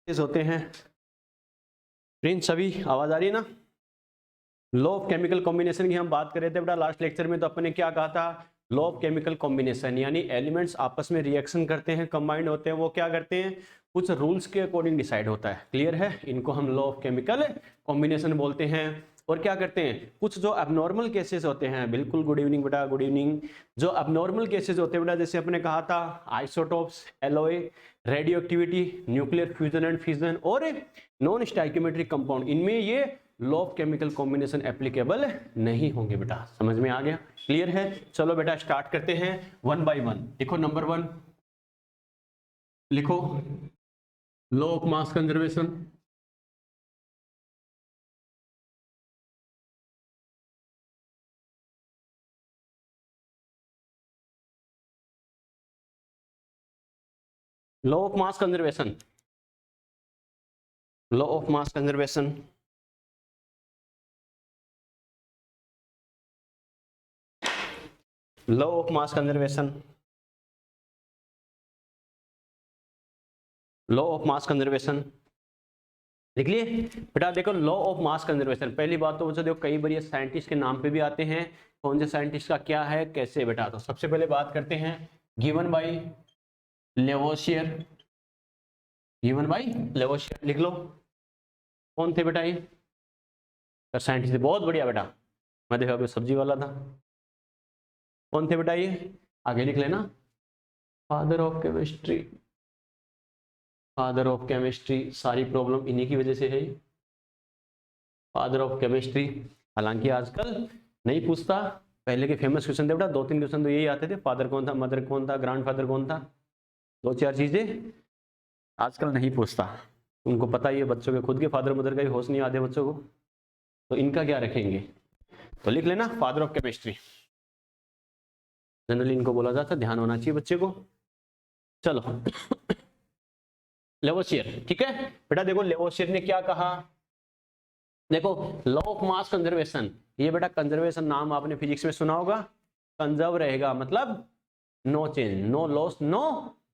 होते हैं फ्रेंड्स, सभी आवाज आ रही है ना। लॉ ऑफ केमिकल कॉम्बिनेशन की हम बात कर रहे थे बेटा लास्ट लेक्चर में, तो अपन ने क्या कहा था, लॉ ऑफ केमिकल कॉम्बिनेशन यानी एलिमेंट्स आपस में रिएक्शन करते हैं, कंबाइंड होते हैं, वो क्या करते हैं, कुछ रूल्स के अकॉर्डिंग डिसाइड होता है। क्लियर है, इनको हम लॉ ऑफ केमिकल कॉम्बिनेशन बोलते हैं। और क्या करते हैं, कुछ जो अबनॉर्मल केसेस होते हैं, बिल्कुल गुड इवनिंग बेटा, गुड इवनिंग। जो अबनॉर्मल केसेस होते हैं बेटा, जैसे अपने कहा था isotopes, LOA, radio activity, nuclear fusion and fission और नॉन स्टाइकियोमेट्रिक कंपाउंड, इनमें ये law of chemical combination applicable नहीं होंगे बेटा। समझ में आ गया, क्लियर है। चलो बेटा स्टार्ट करते हैं वन बाय वन। देखो नंबर वन लिखो, law of mass conservation. Law of mass conservation, law of mass conservation. Law of mass conservation, law of mass conservation लिख लिए बेटा। देखो लॉ ऑफ मास कंजर्वेशन, पहली बात तो मुझे देखो कई बार ये साइंटिस्ट के नाम पे भी आते हैं, कौन से साइंटिस्ट का क्या है कैसे बेटा। तो सबसे पहले बात करते हैं given by Lavoisier, given by Lavoisier लिख लो। कौन थे बेटा ये साइंटिस्ट, बहुत बढ़िया बेटा, मैं देखा अभी सब्जी वाला था। कौन थे बेटा ये, आगे लिख लेना, father of chemistry, father of chemistry, सारी प्रॉब्लम इन्हीं की वजह से है, फादर ऑफ केमिस्ट्री। हालांकि आजकल नहीं पूछता, पहले के फेमस क्वेश्चन थे बेटा, 2-3 क्वेश्चन तो यही आते थे, फादर कौन था, मदर कौन था, ग्रैंडफादर कौन था, 2-4 चीजें। आजकल नहीं पूछता, उनको पता ही है, बच्चों के खुद के फादर मदर का ही होश नहीं आते बच्चों को, तो इनका क्या रखेंगे। तो लिख लेना फादर ऑफ केमिस्ट्री, जनरली इनको बोला जाता, ध्यान होना चाहिए बच्चे को। चलो लेवोसियर, ठीक है बेटा। देखो लेवोसियर ने क्या कहा, देखो लॉ ऑफ मास कंजर्वेशन, ये बेटा कंजर्वेशन नाम आपने फिजिक्स में सुना होगा, कंजर्व रहेगा मतलब no change, no loss no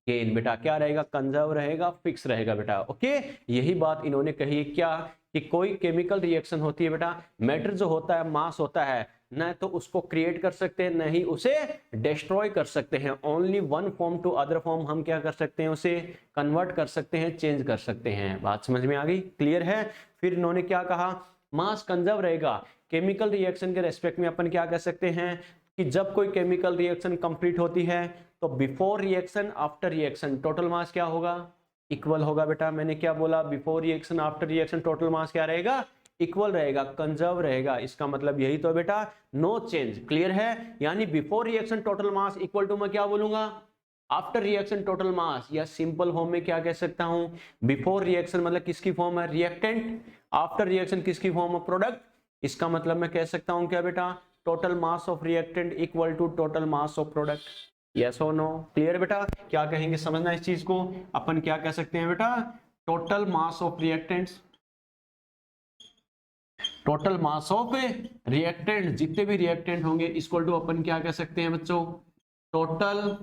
gain बेटा, क्या रहेगा, कंजर्व रहेगा, फिक्स रहेगा बेटा। ओके, यही बात इन्होंने कही क्या, कि कोई केमिकल रिएक्शन होती है बेटा, मैटर जो होता है, मास होता है, न तो उसको क्रिएट कर सकते हैं, न ही उसे डिस्ट्रॉय कर सकते हैं। Only one form to other form हम क्या कर सकते हैं, उसे कन्वर्ट कर सकते हैं, चेंज कर सकते हैं। बात समझ में आ गई, क्लियर है। फिर इन्होंने क्या कहा, मास कंजर्व रहेगा। केमिकल रिएक्शन के रेस्पेक्ट में अपन क्या कह सकते हैं, कि जब कोई केमिकल रिएक्शन कंप्लीट होती है तो before reaction after reaction total मास क्या होगा, इक्वल होगा बेटा। मैंने क्या बोला, before reaction after reaction total मास क्या रहेगा, इक्वल रहेगा, कंजर्व रहेगा। इसका मतलब यही तो बेटा, नो चेंज। क्लियर है, यानी before reaction total mass equal to मैं क्या बोलूंगा, आफ्टर रिएक्शन टोटल मास, या सिंपल फॉर्म में क्या कह सकता हूं, बिफोर रिएक्शन मतलब किसकी फॉर्म है, रिएक्टेंट, आफ्टर रिएक्शन किसकी फॉर्म है, प्रोडक्ट। इसका मतलब मैं कह सकता हूं क्या बेटा, total mass of reactant equal to total mass of product. Yes और नो, क्लियर बेटा। क्या कहेंगे, समझना इस चीज को, अपन क्या कह सकते हैं बेटा, total mass of reactants, total mass of reactant, जितने भी रिएक्टेंट होंगे इक्वल टू अपन क्या कह सकते हैं बच्चों, टोटल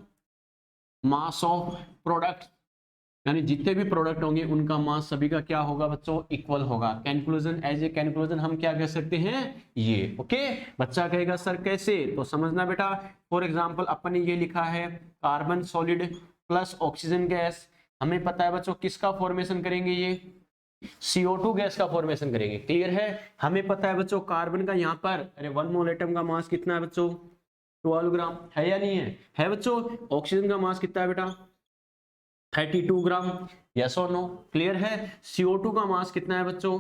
मास ऑफ प्रोडक्ट, यानी जितने भी प्रोडक्ट होंगे उनका मास सभी का क्या होगा बच्चों, इक्वल होगा। कंक्लूजन, एज ए कंक्लूजन हम क्या कह सकते हैं, ये। ओके, बच्चा कहेगा सर कैसे, तो समझना बेटा। फॉर एग्जांपल अपन ने ये लिखा है, carbon solid plus oxygen gas, हमें पता है बच्चों किसका फॉर्मेशन करेंगे, ये CO2 गैस का फॉर्मेशन करेंगे। क्लियर है, हमें पता है बच्चों कार्बन का यहाँ पर, अरे 1 मोल एटम का मास कितना है बच्चों, 12 ग्राम, है या नहीं है, है बच्चों। ऑक्सीजन का मास कितना है बेटा, 32 ग्राम, यस और नो, क्लियर है। CO2 का मास कितना है बच्चों,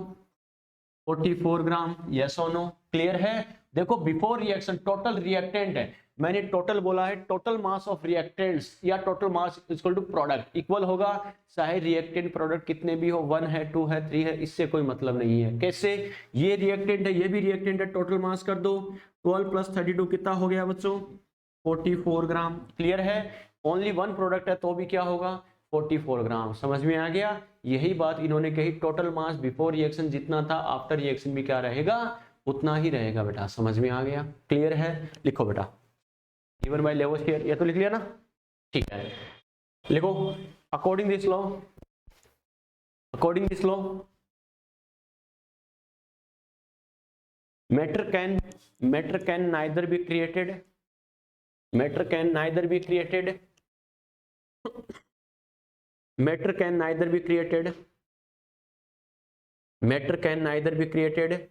44 ग्राम, यस और नो, क्लियर है। देखो बिफोर रिएक्शन टोटल रिएक्टेंट है, मैंने टोटल बोला है, टोटल मास ऑफ रिएक्टेंट्स या total mass equal to product equal होगा, चाहे रिएक्टेंट प्रोडक्ट कितने भी हो, 1 है 2 है 3 है, इससे कोई मतलब नहीं है। कैसे, ये रिएक्टेंट है ये भी रिएक्टेंट है, टोटल मास कर दो, 12 प्लस 32 कितना हो गया बच्चों, 44 ग्राम। क्लियर है, ओनली वन प्रोडक्ट है तो भी क्या होगा, 44 ग्राम। समझ में आ गया, यही बात इन्होंने कही, टोटल मास बिफोर रिएक्शन जितना था आफ्टर रिएक्शन भी क्या रहेगा, उतना ही रहेगा बेटा। समझ में आ गया, क्लियर है। लिखो बेटा, गिवन बाय लेवोसियर, ये तो लिख लिया ना, ठीक है। लिखो, according this law, according this law, matter can neither be created, matter can neither be created, matter can neither be created, matter can neither be created,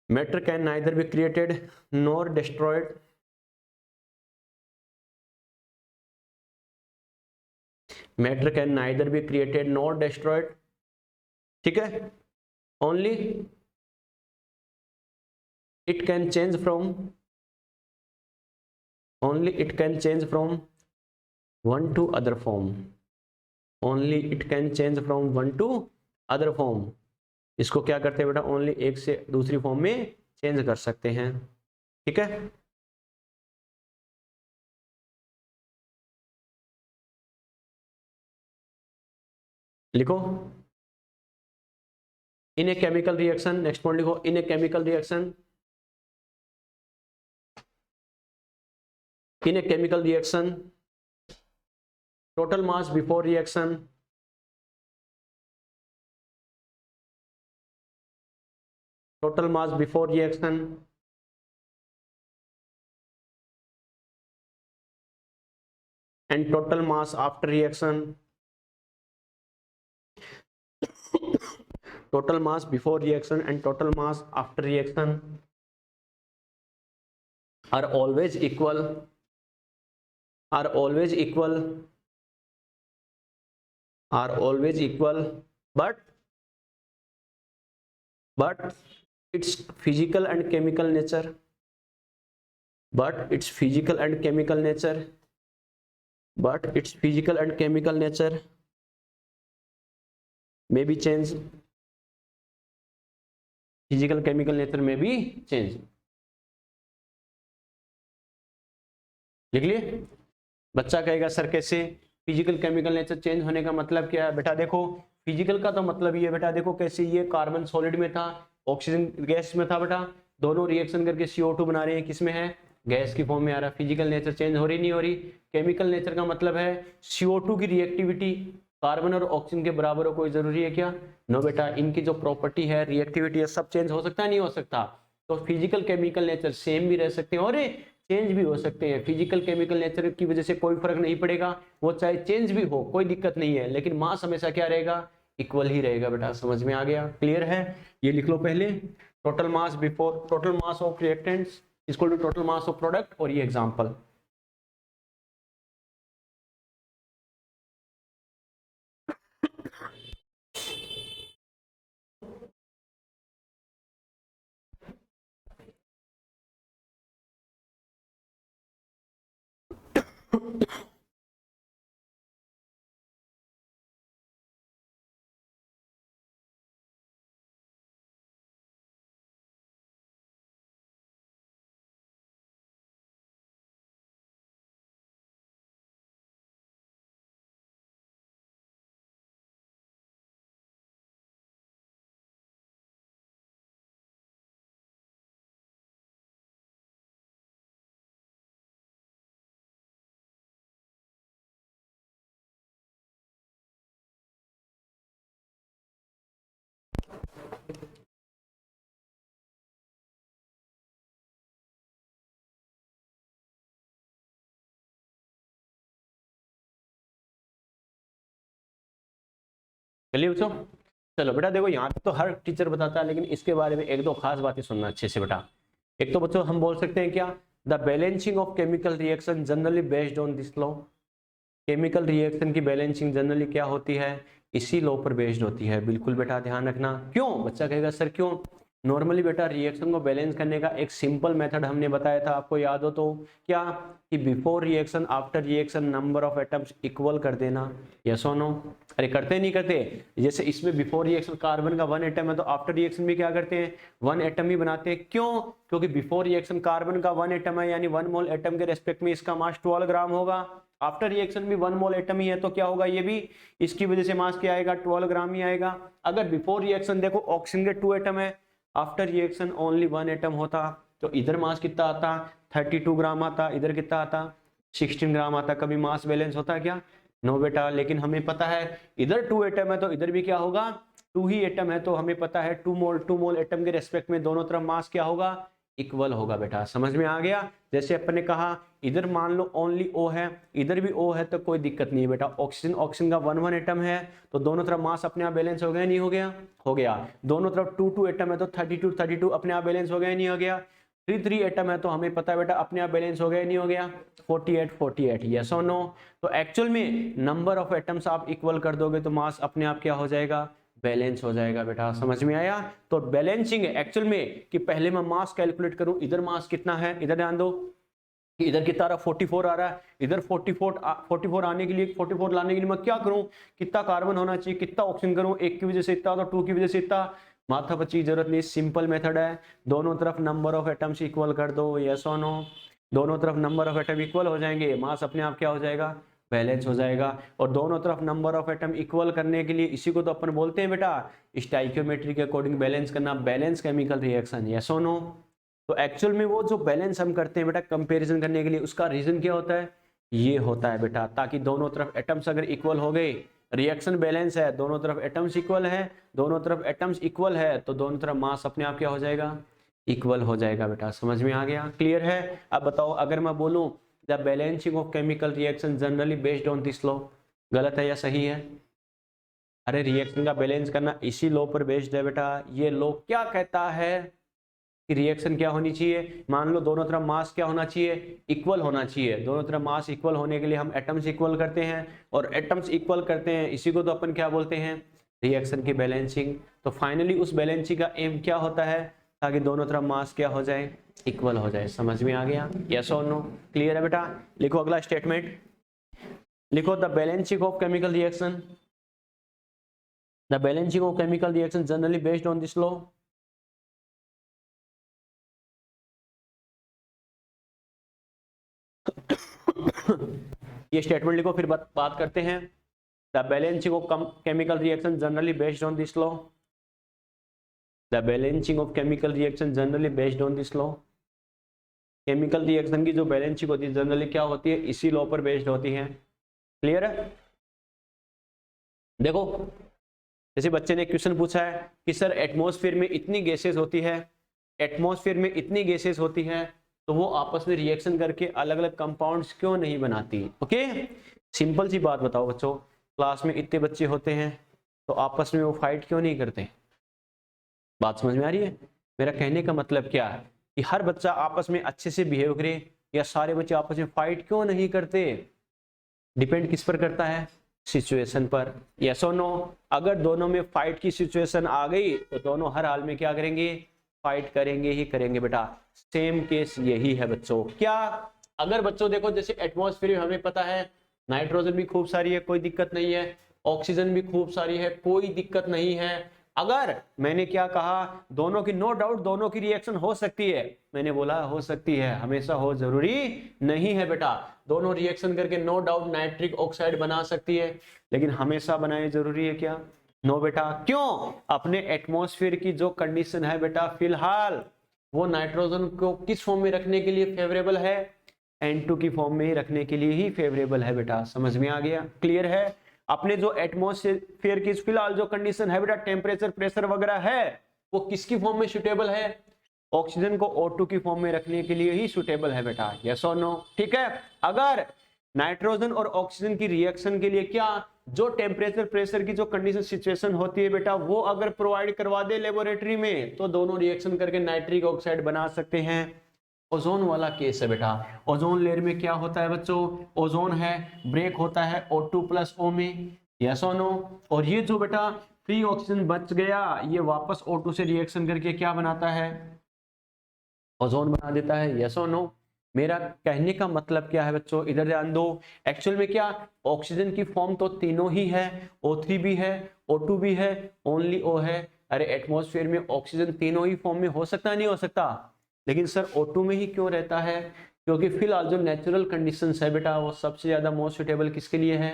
matter can neither be created nor destroyed, matter can neither be created nor destroyed, ठीक है, only it can change from, only it can change from one to other form, only it can change from one to other form, इसको क्या करते हैं बेटा, only एक से दूसरी फॉर्म में चेंज कर सकते हैं, ठीक है। लिखो in a chemical reaction, next point लिखो, in a chemical reaction, in a chemical reaction total mass before reaction, total mass before reaction and total mass after reaction, total mass before reaction and total mass after reaction are always equal, are always equal, are always equal, but its physical and chemical nature, but its physical and chemical nature, but its physical and chemical nature may be changed, physical chemical nature may be changed, लिख लिए। बच्चा कहेगा sir कैसे, physical chemical nature change होने का मतलब क्या है बेटा, देखो फिजिकल का तो मतलब ये बेटा, देखो कैसे ये कार्बन सॉलिड में था, ऑक्सीजन गैस में था बेटा, दोनों रिएक्शन करके CO2 बना रहे हैं, किस में है, गैस की फॉर्म में आ रहा है, फिजिकल नेचर चेंज हो रही नहीं हो रही। केमिकल नेचर का मतलब है CO2 की रिएक्टिविटी कार्बन और ऑक्सीजन के बराबर हो, कोई जरूरी है क्या, नो बेटा, इनकी जो प्रॉपर्टी है, रिएक्टिविटी है, सब चेंज हो सकता है, नहीं हो सकता। तो फिजिकल केमिकल नेचर सेम भी रह सकते हैं और चेंज भी हो सकते हैं। फिजिकल केमिकल नेचर की वजह से कोई फर्क नहीं पड़ेगा, वो चाहे चेंज भी हो कोई दिक्कत नहीं है, लेकिन मास हमेशा क्या रहेगा, इक्वल ही रहेगा बेटा। समझ में आ गया, क्लियर है। ये लिख लो पहले, total mass before, total mass of reactants equal to total mass of product, और ये एग्जांपल। चलिए बच्चों, चलो बेटा देखो यहाँ पे तो हर टीचर बताता है, लेकिन इसके बारे में एक दो खास बातें सुनना अच्छे से बेटा। एक तो बच्चों हम बोल सकते हैं क्या, the balancing of chemical reaction generally based on this law. Chemical reaction की बैलेंसिंग जनरली क्या होती है, इसी लॉ पर बेस्ड होती है। बिल्कुल बेटा ध्यान रखना। क्यों, बच्चा कहेगा सर क्यों, नॉर्मली बेटा रिएक्शन को बैलेंस करने का एक सिंपल मेथड हमने बताया था, आपको याद हो तो, क्या कि before reaction after reaction number of atoms equal कर देना, यस और नो। अरे करते नहीं करते, जैसे इसमें बिफोर रिएक्शन कार्बन का 1 एटम है, तो आफ्टर रिएक्शन में क्या करते हैं, 1 एटम ही बनाते हैं। क्यों, क्योंकि बिफोर रिएक्शन कार्बन का 1 एटम है, यानी 1 मोल एटम के रेस्पेक्ट में इसका मास 12 ग्राम होगा। आफ्टर रिएक्शन भी 1 मोल एटम ही है, तो क्या होगा, ये भी इसकी वजह से मास क्या आएगा, 12 ग्राम ही आएगा। अगर बिफोर रिएक्शन देखो ऑक्सीजन के 2 एटम है, आफ्टर रिएक्शन ओनली 1 एटम होता, तो इधर मास कितना आता, 32 ग्राम आता, इधर कितना आता, 16 ग्राम आता। कभी मास बैलेंस होता है क्या, नो बेटा, लेकिन हमें पता है इधर 2 एटम है तो इधर भी क्या होगा, 2 ही एटम है, तो हमें पता है 2 मोल एटम के रेस्पेक्ट में दोनों तरफ मास क्या होगा, इक्वल होगा बेटा। समझ में आ गया। जैसे अपन ने कहा इधर मान लो ओनली O है, इधर भी O है, तो कोई दिक्कत नहीं है बेटा। ऑक्सीजन का 1 एटम है तो दोनों तरफ मास अपने आप बैलेंस हो गया, नहीं हो गया, हो गया। दोनों तरफ 2 एटम है तो 32 अपने आप बैलेंस हो गया, नहीं हो गया। 3 एटम है तो हमें पता है बेटा अपने आप बैलेंस हो गया, नहीं हो गया। 48 यस और नो। तो एक्चुअल में नंबर ऑफ एटम्स आप इक्वल कर दोगे तो मास अपने आप क्या हो जाएगा, बैलेंस हो जाएगा बेटा। समझ में आया। तो बैलेंसिंग एक्चुअल में कि पहले मैं मास कैलकुलेट करूं, इधर मास कितना है, इधर ध्यान दो कि इधर कितना आ रहा, 44 आ रहा है। इधर 44 आने के लिए, 44 लाने के लिए मैं क्या करूं, कितना कार्बन होना चाहिए, कितना ऑक्सीजन करूं, 1 की वजह से इतना तो 2 की वजह से इतना, माथा पच्ची की जरूरत नहीं, सिंपल मेथड है। दोनों तरफ नंबर ऑफ एटम्स इक्वल कर दो, यस और नो। दोनों तरफ नंबर ऑफ एटम इक्वल हो जाएंगे, मास अपने आप क्या हो जाएगा, बैलेंस हो जाएगा। और दोनों तरफ नंबर ऑफ एटम इक्वल करने के लिए इसी को तो अपन बोलते हैं बेटा स्टोइकियोमेट्री के अकॉर्डिंग बैलेंस करना, बैलेंस केमिकल रिएक्शन, यस और नो। तो एक्चुअल में वो जो बैलेंस हम करते हैं बेटा कंपैरिजन करने के लिए, उसका रीजन क्या होता है, ये होता है बेटा, ताकि दोनों तरफ एटम्स अगर इक्वल हो गए, रिएक्शन बैलेंस है, दोनों तरफ एटम्स इक्वल है, दोनों तरफ एटम्स इक्वल है, तो दोनों तरफ मास अपने आप क्या हो जाएगा, इक्वल हो जाएगा बेटा। समझ में आ गया, क्लियर है। अब बताओ अगर मैं बोलूं the balancing of chemical reaction generally based on this law, गलत है या सही है? अरे रिएक्शन का बैलेंस करना इसी लॉ पर बेस्ड है बेटा। ये लॉ क्या कहता है कि रिएक्शन क्या होनी चाहिए, मान लो दोनों तरफ मास क्या होना चाहिए, इक्वल होना चाहिए। दोनों तरफ मास इक्वल होने के लिए हम एटम्स इक्वल करते हैं, और एटम्स इक्वल करते हैं इसी को तो अपन क्या बोलते हैं, रिएक्शन की बैलेंसिंग। तो फाइनली उस बैलेंसिंग का एम क्या होता है, ताकि दोनों तरफ मास क्या हो जाए, इक्वल हो जाए। समझ में आ गया, यस और नो, क्लियर है बेटा। लिखो अगला स्टेटमेंट, लिखो the balancing of chemical reaction, the balancing of chemical reaction generally based on this law. ये स्टेटमेंट लिखो, फिर बात करते हैं। The balancing of chemical reaction generally based on this law, the balancing of chemical reaction generally based on this law. Chemical reaction की जो balancing होती है जनरली क्या होती है, इसी लॉ पर बेस्ड होती है। क्लियर है। देखो जैसे बच्चे ने क्वेश्चन पूछा है कि सर एटमॉस्फेयर में इतनी गैसेस होती है, एटमॉस्फेयर में इतनी गैसेस होती है, तो वो आपस में रिएक्शन करके अलग अलग कंपाउंड्स क्यों नहीं बनाती। ओके, सिंपल सी बात बताओ बच्चों, क्लास में इतने बच्चे होते हैं तो आपस में वो फाइट क्यों नहीं करते। बात समझ में आ रही है। मेरा कहने का मतलब क्या है कि हर बच्चा आपस में अच्छे से बिहेव करे, या सारे बच्चे आपस में फाइट क्यों नहीं करते, डिपेंड किस पर करता है, सिचुएशन पर, यस और नो। अगर दोनों में फाइट की सिचुएशन आ गई तो दोनों हर हाल में क्या करेंगे, फाइट करेंगे ही करेंगे बेटा। सेम केस यही है बच्चों। क्या, अगर बच्चों देखो जैसे एटमॉस्फेयर में हमें पता है नाइट्रोजन भी खूब सारी है, कोई दिक्कत नहीं है, ऑक्सीजन भी खूब सारी है, कोई दिक्कत नहीं है। अगर मैंने क्या कहा, दोनों की नो डाउट दोनों की रिएक्शन हो सकती है, मैंने बोला हो सकती है, हमेशा हो जरूरी नहीं है बेटा। दोनों रिएक्शन करके नो डाउट नाइट्रिक ऑक्साइड बना सकती है, लेकिन हमेशा बनाए जरूरी है क्या, नो बेटा। क्यों, अपने एटमॉस्फेयर की जो कंडीशन है बेटा फिलहाल, वो नाइट्रोजन को किस फॉर्म में रखने के लिए फेवरेबल है, N2 की फॉर्म में ही रखने के लिए ही फेवरेबल है बेटा। समझ में आ गया, क्लियर है। अपने जो एटमॉस्फेयर की फिलहाल जो कंडीशन है बेटा, टेम्परेचर प्रेशर वगैरह है, वो किसकी फॉर्म में सुटेबल है, ऑक्सीजन को O2 की फॉर्म में रखने के लिए ही सुटेबल है बेटा, यस और नो। ठीक है, अगर नाइट्रोजन और ऑक्सीजन की रिएक्शन के लिए क्या, जो टेम्परेचर प्रेशर की जो कंडीशन सिचुएशन होती है बेटा, वो अगर प्रोवाइड करवा दे लेबोरेटरी में, तो दोनों रिएक्शन करके नाइट्रिक ऑक्साइड बना सकते हैं। ओजोन वाला केस है बेटा, ओजोन लेयर में क्या होता है बच्चों, ओजोन है, ब्रेक होता है O2+O में, यस और नो। और ये जो बेटा फ्री ऑक्सीजन बच गया, ये वापस O2 से रिएक्शन करके क्या बनाता है, ओजोन बना देता है, यस और नो। मेरा कहने का मतलब क्या है बच्चों, इधर ध्यान दो। एक्चुअल में क्या, ऑक्सीजन की फॉर्म तो तीनों ही है, O3 भी है, O2 भी है, ओनली O है। अरे एटमॉस्फेयर में ऑक्सीजन तीनों ही फॉर्म में हो सकता है, नहीं हो सकता, लेकिन सर O2 में ही क्यों रहता है, क्योंकि फिलहाल जो नेचुरल कंडीशंस है बेटा, वो सबसे ज्यादा मोस्ट सुटेबल किसके लिए है,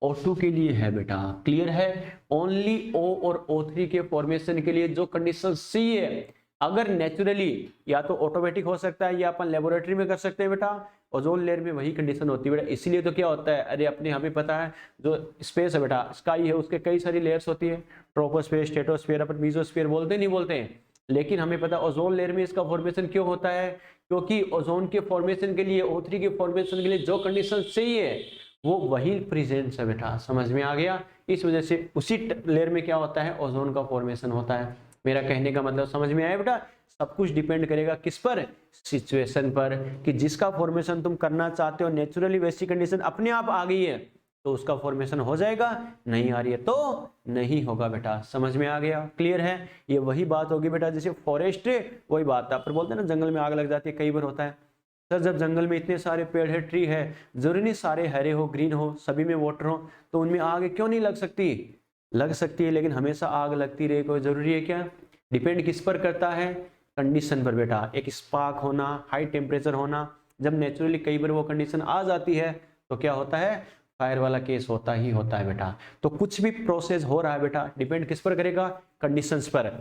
O2 के लिए है बेटा। क्लियर है। ओनली O और O3 के फॉर्मेशन के लिए जो कंडीशन चाहिए, अगर नेचुरली या तो ऑटोमेटिक हो सकता है या अपन लेबोरेटरी में कर सकते हैं बेटा, ओजोन लेयर में वही कंडीशन होती है बेटा, इसीलिए तो क्या होता है, अरे अपने हमें पता है जो स्पेस है बेटा, स्काई है, उसके कई सारी लेयर्स होती है, ट्रोपोस्फीयर, स्ट्रेटोस्फीयर, अपन मीजोस्फीयर बोलते नहीं बोलते हैं, लेकिन हमें पता है ओजोन लेयर में इसका फॉर्मेशन क्यों होता है, क्योंकि ओजोन के फॉर्मेशन के लिए, O3 के फॉर्मेशन के लिए जो कंडीशन चाहिए वो वही प्रेजेंट है बेटा, समझ में आ गया। इस वजह से उसी लेयर में क्या होता है, ओजोन का फॉर्मेशन होता है। मेरा कहने का मतलब समझ में आया बेटा, सब कुछ डिपेंड करेगा किस पर, सिचुएशन पर, कि जिसका फॉर्मेशन तुम करना चाहते हो नेचुरली वैसी कंडीशन अपने आप आ गई है तो उसका फॉर्मेशन हो जाएगा, नहीं आ रही है तो नहीं होगा बेटा, समझ में आ गया, क्लियर है। ये वही बात होगी बेटा, जैसे फॉरेस्ट वही बात है, पर बोलते हैं ना जंगल में आग लग जाती है, कई बार होता है सर जब जंगल में इतने सारे पेड़ है, ट्री है, जरूरी नहीं सारे हरे हो, ग्रीन हो, सभी में वाटर हो, तो उनमें आग क्यों नहीं लग सकती, लग सकती है, लेकिन हमेशा आग लगती रहे कोई जरूरी है क्या, डिपेंड किस पर करता है, कंडीशन पर बेटा, एक स्पार्क होना, हाई टेम्परेचर होना, जब नेचुरली कई बार वो कंडीशन आ जाती है तो क्या होता है, फायर वाला केस होता ही होता है बेटा। तो कुछ भी प्रोसेस हो रहा है बेटा, डिपेंड किस पर करेगा, कंडीशंस पर।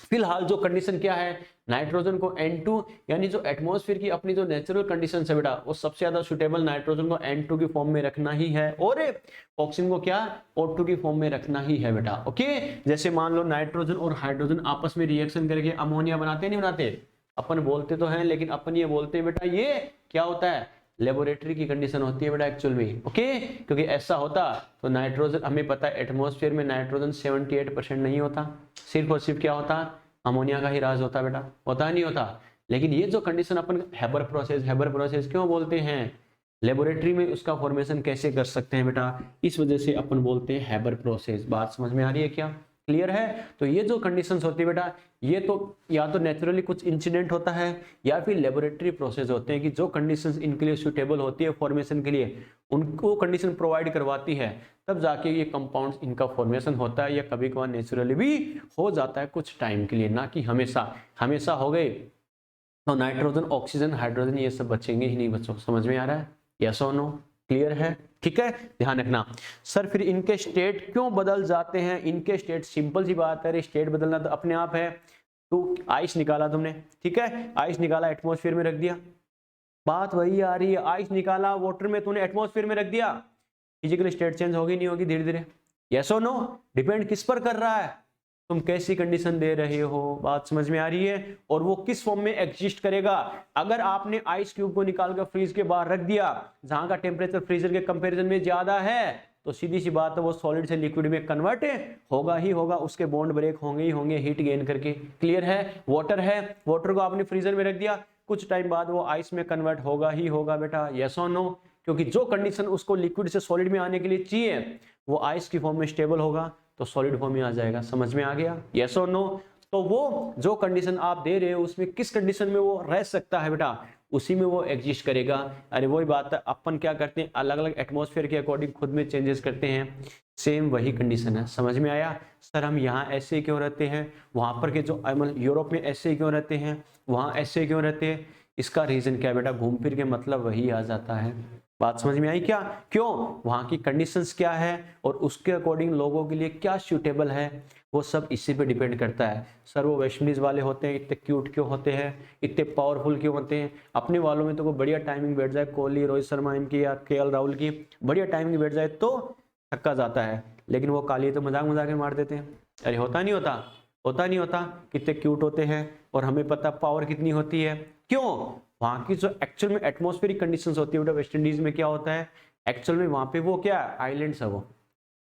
फिलहाल जो कंडीशन क्या है, नाइट्रोजन को N2 यानी जो एटमॉस्फेयर की अपनी जो नेचुरल कंडीशन है बेटा, वो सबसे ज्यादा सुटेबल नाइट्रोजन को N2 की फॉर्म में रखना ही है, और ऑक्सीजन को क्या O2 की फॉर्म में रखना ही है बेटा। ओके, जैसे मान लो नाइट्रोजन और हाइड्रोजन आपस में रिएक्शन करके अमोनिया बनाते नहीं बनाते, अपन बोलते तो हैं लेकिन अपन ये बोलते हैं बेटा ये क्या होता है, लेबोरेटरी की कंडीशन होती है बेटा एक्चुअल में। ओके, क्योंकि ऐसा होता तो नाइट्रोजन, हमें पता है एटमॉस्फेयर में नाइट्रोजन 78% नहीं होता, सिर्फ और सिर्फ क्या होता, अमोनिया का ही राज होता बेटा, होता नहीं होता। लेकिन ये जो कंडीशन अपन हैबर प्रोसेस क्यों बोलते हैं, लेबोरेटरी में उसका फॉर्मेशन कैसे कर सकते हैं बेटा, इस वजह से अपन बोलते हैं हैबर प्रोसेस। बात समझ में आ रही है क्या, क्लियर है। तो ये जो कंडीशंस होती है बेटा, ये तो या तो नेचुरली कुछ इंसिडेंट होता है या फिर लेबोरेटरी प्रोसेस होते हैं कि जो कंडीशंस इनके लिए सुटेबल होती है फॉर्मेशन के लिए, उनको कंडीशन प्रोवाइड करवाती है, तब जाके ये कंपाउंड्स इनका फॉर्मेशन होता है, या कभी कभार नेचुरली भी हो जाता है कुछ टाइम के लिए, ना कि हमेशा। हमेशा हो गए तो नाइट्रोजन, ऑक्सीजन, हाइड्रोजन ये सब बचेंगे ही नहीं बच्चों, समझ में आ रहा है, यस और नो, क्लियर है, ठीक है, ध्यान रखना। सर फिर इनके स्टेट क्यों बदल जाते हैं, इनके स्टेट, सिंपल सी बात है, स्टेट बदलना तो अपने आप है। तो आइस निकाला तुमने, ठीक है, आइस निकाला एटमॉस्फेयर में रख दिया, बात वही आ रही है, आइस निकाला वाटर में, तूने एटमॉस्फेयर में रख दिया, फिजिकल स्टेट चेंज होगी नहीं होगी धीरे धीरे, यस और नो, डिपेंड किस पर कर रहा है, तुम कैसी कंडीशन दे रहे हो, बात समझ में आ रही है, और वो किस फॉर्म में एग्जिस्ट करेगा। अगर आपने आइस क्यूब को निकाल कर फ्रीज के बाहर रख दिया जहां का टेम्परेचर फ्रीजर के कंपैरिजन में ज्यादा है, तो सीधी सी बात है वो सॉलिड से लिक्विड में कन्वर्ट होगा ही होगा, उसके बॉन्ड ब्रेक होंगे ही होंगे हीट गेन करके, क्लियर है। वाटर है, वाटर को आपने फ्रीजर में रख दिया, कुछ टाइम बाद वो आइस में कन्वर्ट होगा ही होगा बेटा, यस और नो, क्योंकि जो कंडीशन उसको लिक्विड से सॉलिड में आने के लिए चाहिए वो आइस की फॉर्म में स्टेबल होगा तो सॉलिड फॉर्म में आ जाएगा, समझ में आ गया, यस और नो। तो वो जो कंडीशन आप दे रहे हो उसमें किस कंडीशन में वो रह सकता है बेटा, उसी में वो एग्जिस्ट करेगा। अरे वही बात है, अपन क्या करते हैं अलग अलग एटमॉस्फेयर के अकॉर्डिंग खुद में चेंजेस करते हैं, सेम वही कंडीशन है, समझ में आया। सर हम यहाँ ऐसे क्यों रहते हैं, वहां पर के जो यूरोप में ऐसे क्यों रहते हैं, वहां ऐसे क्यों रहते हैं, इसका रीजन क्या है बेटा, घूम फिर के मतलब वही आ जाता है, बात समझ में आई क्या, क्यों, वहां की कंडीशंस क्या है और उसके अकॉर्डिंग लोगों के लिए क्या सूटेबल है, वो सब इसी पे डिपेंड करता है। सर वो वेस्ट इंडीज वाले होते हैं इतने क्यूट क्यों होते हैं, इतने पावरफुल क्यों होते हैं, अपने वालों में तो कोई बढ़िया टाइमिंग बैठ जाए, कोहली, रोहित शर्मा इनकी या KL राहुल की बढ़िया टाइमिंग बैठ जाए तो थक्का जाता है, लेकिन वो काली तो मजाक मजाक में मार देते हैं। अरे होता नहीं होता, होता नहीं होता, कितने क्यूट होते हैं, और हमें पता पावर कितनी होती है, क्यों, वहां की जो एक्चुअल में एटमॉस्फेरिक कंडीशंस होती है बेटा, वेस्ट इंडीज में क्या होता है एक्चुअल में, वहां पे वो क्या आइलैंड्स है वो,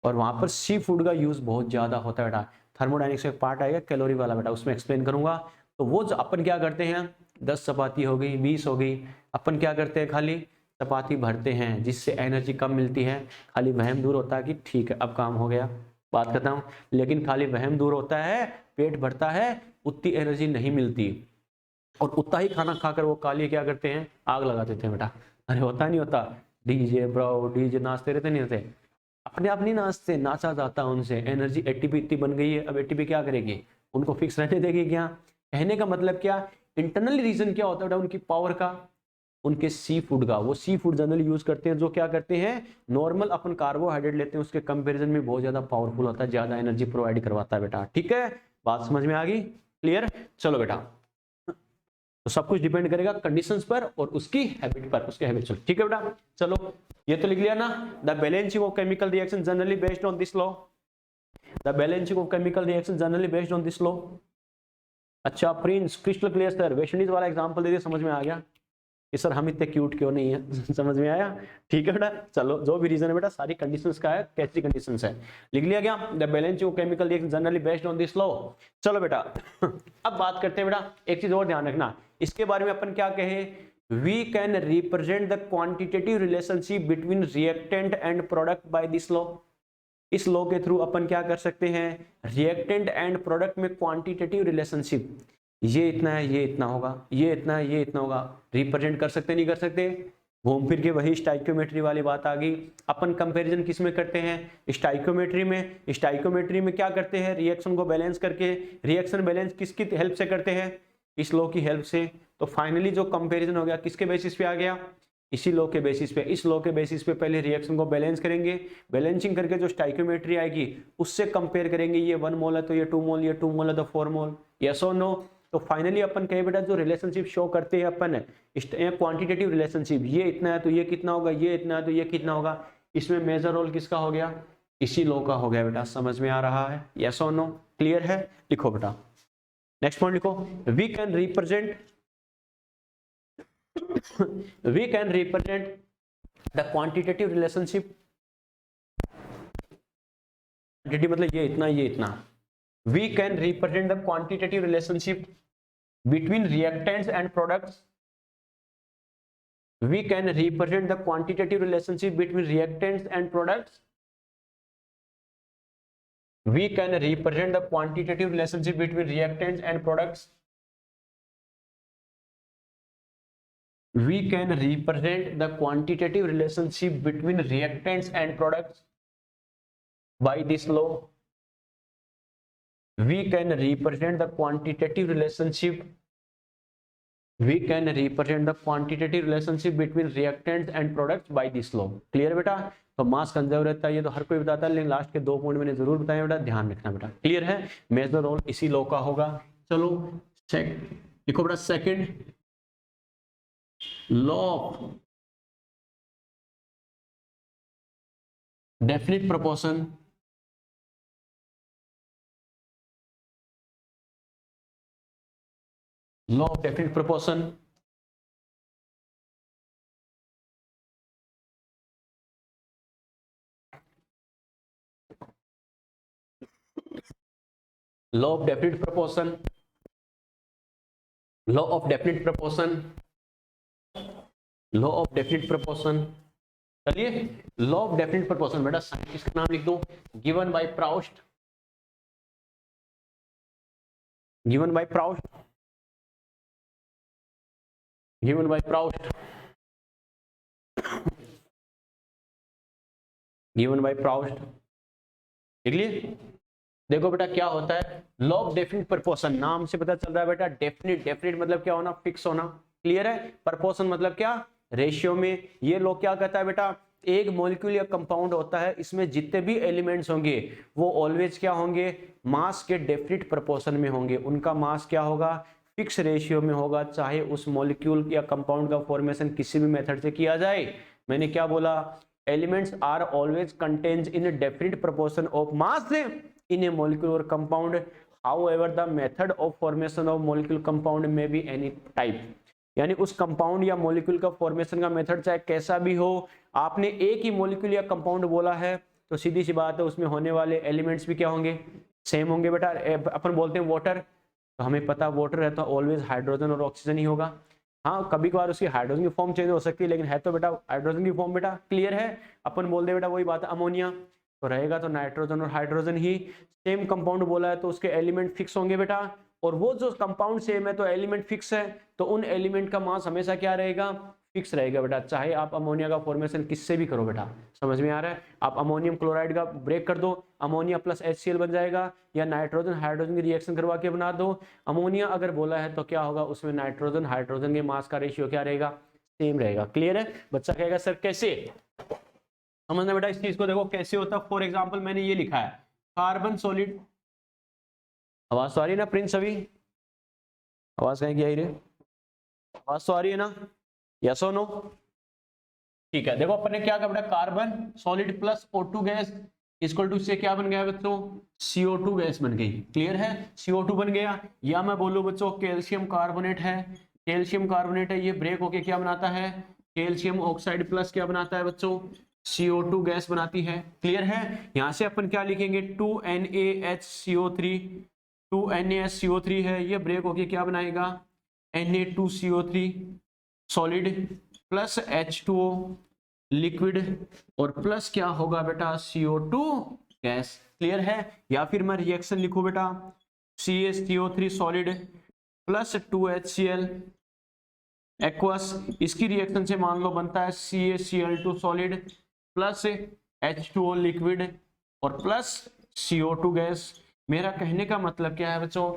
और वहां पर सी फूड का यूज बहुत ज्यादा होता है बेटा। थर्मोडाइनमिक्स का एक पार्ट आएगा कैलोरी वाला बेटा, उसमें एक्सप्लेन करूंगा। तो वो जो अपन क्या करते हैं, 10 चपाती हो गई, 20 हो गई, अपन क्या करते हैं खाली चपाती भरते हैं, जिससे एनर्जी कम मिलती है, खाली वहम दूर होता है कि ठीक है अब काम हो गया, बात करता हूँ, लेकिन खाली वहम दूर होता है, पेट भरता है, उतनी एनर्जी नहीं मिलती, और उतना ही खाना खाकर वो काली क्या करते हैं, आग लगा देते हैं बेटा। अरे होता नहीं होता, डीजे ब्रो डीजे नाचते रहते नहीं रहते, अपने आप नहीं नाचते, नाचा जाता उनसे, एनर्जी एटीपी इतनी बन गई है, अब एटीपी क्या करेगी, उनको फिक्स रहने देगी क्या, कहने का मतलब क्या, इंटरनल रीजन क्या होता है बेटा उनकी पावर का, उनके सी फूड का, वो सी फूड जनरली यूज करते हैं जो क्या करते हैं, नॉर्मल अपन कार्बोहाइड्रेट लेते हैं उसके कंपैरिजन में बहुत ज्यादा पावरफुल होता है, ज्यादा एनर्जी प्रोवाइड करवाता है बेटा, ठीक है, बात समझ में आ गई, क्लियर, चलो बेटा। तो सब कुछ डिपेंड करेगा कंडीशंस पर और उसकी हैबिट पर, उसके हैबिचुअल। ठीक है बेटा, चलो ये तो लिख लिया ना। The balancing of chemical reaction generally based on this law, the balancing of chemical reaction generally based on this law. अच्छा Prince, crystal clear sir, West Indies वाला एग्जांपल दे दिया, समझ में आ गया कि सर हम इतने क्यूट क्यों नहीं है। समझ में आया? ठीक है बेटा, चलो जो भी रीजन है बेटा, सारी कंडीशंस का है, कैसी कंडीशंस है, लिख लिया गया। The balancing of chemical reaction generally based on this law. चलो बेटा अब बात करते हैं बेटा, एक चीज और ध्यान रखना, इसके बारे में अपन क्या कहे, we can represent the quantitative relationship between reactant and product by this law. इस लॉ के थ्रू अपन क्या कर सकते हैं, रिएक्टेंट एंड प्रोडक्ट में क्वांटिटेटिव रिलेशनशिप, ये इतना है, ये इतना होगा, ये इतना है, ये इतना होगा, रिप्रेजेंट कर सकते नहीं कर सकते। घूम फिर के वही स्टाइकियोमेट्री वाली बात आ गई। अपन कंपैरिजन किस में करते हैं, स्टाइकियोमेट्री में। स्टाइकियोमेट्री में क्या करते हैं, रिएक्शन को बैलेंस करके, रिएक्शन बैलेंस किसकी हेल्प से करते हैं, इस लॉ की हेल्प से। तो फाइनली जो कंपैरिजन हो गया किसके बेसिस पे आ गया, इसी लॉ के बेसिस पे। इस लॉ के बेसिस पे पहले रिएक्शन को बैलेंस करेंगे, बैलेंसिंग करके जो स्टाइकियोमेट्री आएगी उससे कंपेयर करेंगे, ये 1 मोल है तो ये 2 मोल, ये 2 मोल है तो 4 मोल, यस और नो। तो फाइनली अपन कहे बेटा जो रिलेशनशिप शो करते हैं अपन क्वांटिटेटिव रिलेशनशिप, ये इतना है तो ये कितना होगा, ये इतना है तो ये कितना होगा, इसमें मेजर रोल किसका हो गया, इसी लॉ का हो गया बेटा। समझ में आ रहा है, यस और नो, क्लियर है? लिखो बेटा, नेक्स्ट पॉइंट लिखो, we can represent we can represent the quantitative relationship, quantity मतलब ये इतना, ये इतना, we can represent the quantitative relationship between reactants and products, we can represent the quantitative relationship between reactants and products, we can represent the quantitative relationship between reactants and products, we can represent the quantitative relationship between reactants and products by this law, we can represent the quantitative relationship, we can represent the quantitative relationship between reactants and products by this law। Clear बेटा? तो मास conserve रहता है, ये तो हर कोई बताता है, लेकिन लास्ट के 2 पॉइंट मैंने जरूर बताया बेटा, ध्यान रखना बेटा। क्लियर है? मेजर रोल इसी लॉ का होगा। चलो लिखो बेटा, second law of definite proportion, law of definite proportion, law of definite proportion, law of definite proportion, law of definite proportion. चलिए लॉ ऑफ डेफिनिट प्रोपोर्शन बेटा साइंटिस्ट का नाम लिख दो, given by Proust, given by Proust, given by Proust, given by Proust. लिख लिए? देखो बेटा क्या होता है, लॉ ऑफ डेफिनिट प्रोपोर्शन, नाम से पता चल रहा है बेटा, डेफिनिट, डेफिनिट मतलब क्या होना, फिक्स होना। क्लियर है? प्रोपोर्शन मतलब क्या, रेशियो में। ये लॉ क्या कहता है बेटा, एक मॉलिक्यूल या कंपाउंड होता है, इसमें जितने भी एलिमेंट्स होंगे वो ऑलवेज क्या होंगे, मास के डेफिनिट प्रोपोर्शन में होंगे। उनका मास क्या होगा, फिक्स रेशियो में होगा, चाहे उस मॉलिक्यूल या कंपाउंड का फॉर्मेशन किसी भी मेथड से किया जाए। मैंने क्या बोला, elements are always contains in definite proportion of mass in a molecule और compound, however the method of formation of molecule compound may be any type। यानी उस कंपाउंड या मॉलिक्यूल का फॉर्मेशन का मेथड चाहे कैसा भी हो, आपने एक ही मॉलिक्यूल या कंपाउंड बोला है तो सीधी सी बात है उसमें होने वाले एलिमेंट्स भी क्या होंगे, सेम होंगे बेटा। अपन बोलते हैं वाटर, तो हमें पता वाटर है तो ऑलवेज हाइड्रोजन और ऑक्सीजन ही होगा। हाँ कभी कभार उसकी हाइड्रोजन की फॉर्म चेंज हो सकती है, लेकिन है तो बेटा हाइड्रोजन की फॉर्म बेटा। क्लियर है? अपन बोलते बेटा वही बात है, अमोनिया तो रहेगा तो नाइट्रोजन और हाइड्रोजन ही। सेम कंपाउंड बोला है तो उसके एलिमेंट फिक्स होंगे बेटा, और वो जो कंपाउंड सेम है तो एलिमेंट फिक्स है, तो उन एलिमेंट का मास हमेशा क्या रहेगा, फिक्स रहेगा बेटा। चाहे आप अमोनिया का फॉर्मेशन किससे भी करो बेटा, समझ में आ रहा है? आप अमोनियम क्लोराइड का ब्रेक कर दो, अमोनिया प्लस HCl बन जाएगा, या नाइट्रोजन हाइड्रोजन की रिएक्शन करवा के बना दो। अमोनिया अगर बोला है तो क्या होगा, उसमें नाइट्रोजन हाइड्रोजन के मास का रेशियो क्या रहेगा, सेम रहेगा। क्लियर है? बच्चा कहेगा सर कैसे, समझना बेटा इस चीज को। देखो कैसे होता है, फॉर एग्जाम्पल मैंने ये लिखा है कार्बन सॉलिड, आवाज तो आ रही ना प्रिंस? अभी आवाज कहीं की आई रे? आवाज तो आ रही है ना? यस और नो? ठीक है, देखो अपन ने क्या कहा, carbon solid plus O2 gas equal to से क्या बन गया बच्चों, CO2 गैस बन गई। क्लियर है, CO2 बन गया। या मैं बोलूं बच्चों कैल्शियम कार्बोनेट है, कैल्शियम कार्बोनेट है, ये ब्रेक होके क्या बनाता है, कैल्शियम ऑक्साइड प्लस क्या बनाता है बच्चों, CO2 गैस बनाती है। क्लियर है, यहां से अपन क्या लिखेंगे 2NaHCO3, 2NaHCO3 है, ये ब्रेक होके क्या बनाएगा Na2CO3 solid plus H2O liquid और प्लस क्या होगा बेटा CO2 गैस। क्लियर है, या फिर मैं रिएक्शन लिखूं बेटा CaCO3 solid plus 2HCl aqueous, इसकी रिएक्शन से मान लो बनता है CaCl2 solid plus H2O liquid और प्लस CO2 गैस। मेरा कहने का मतलब क्या है बच्चों,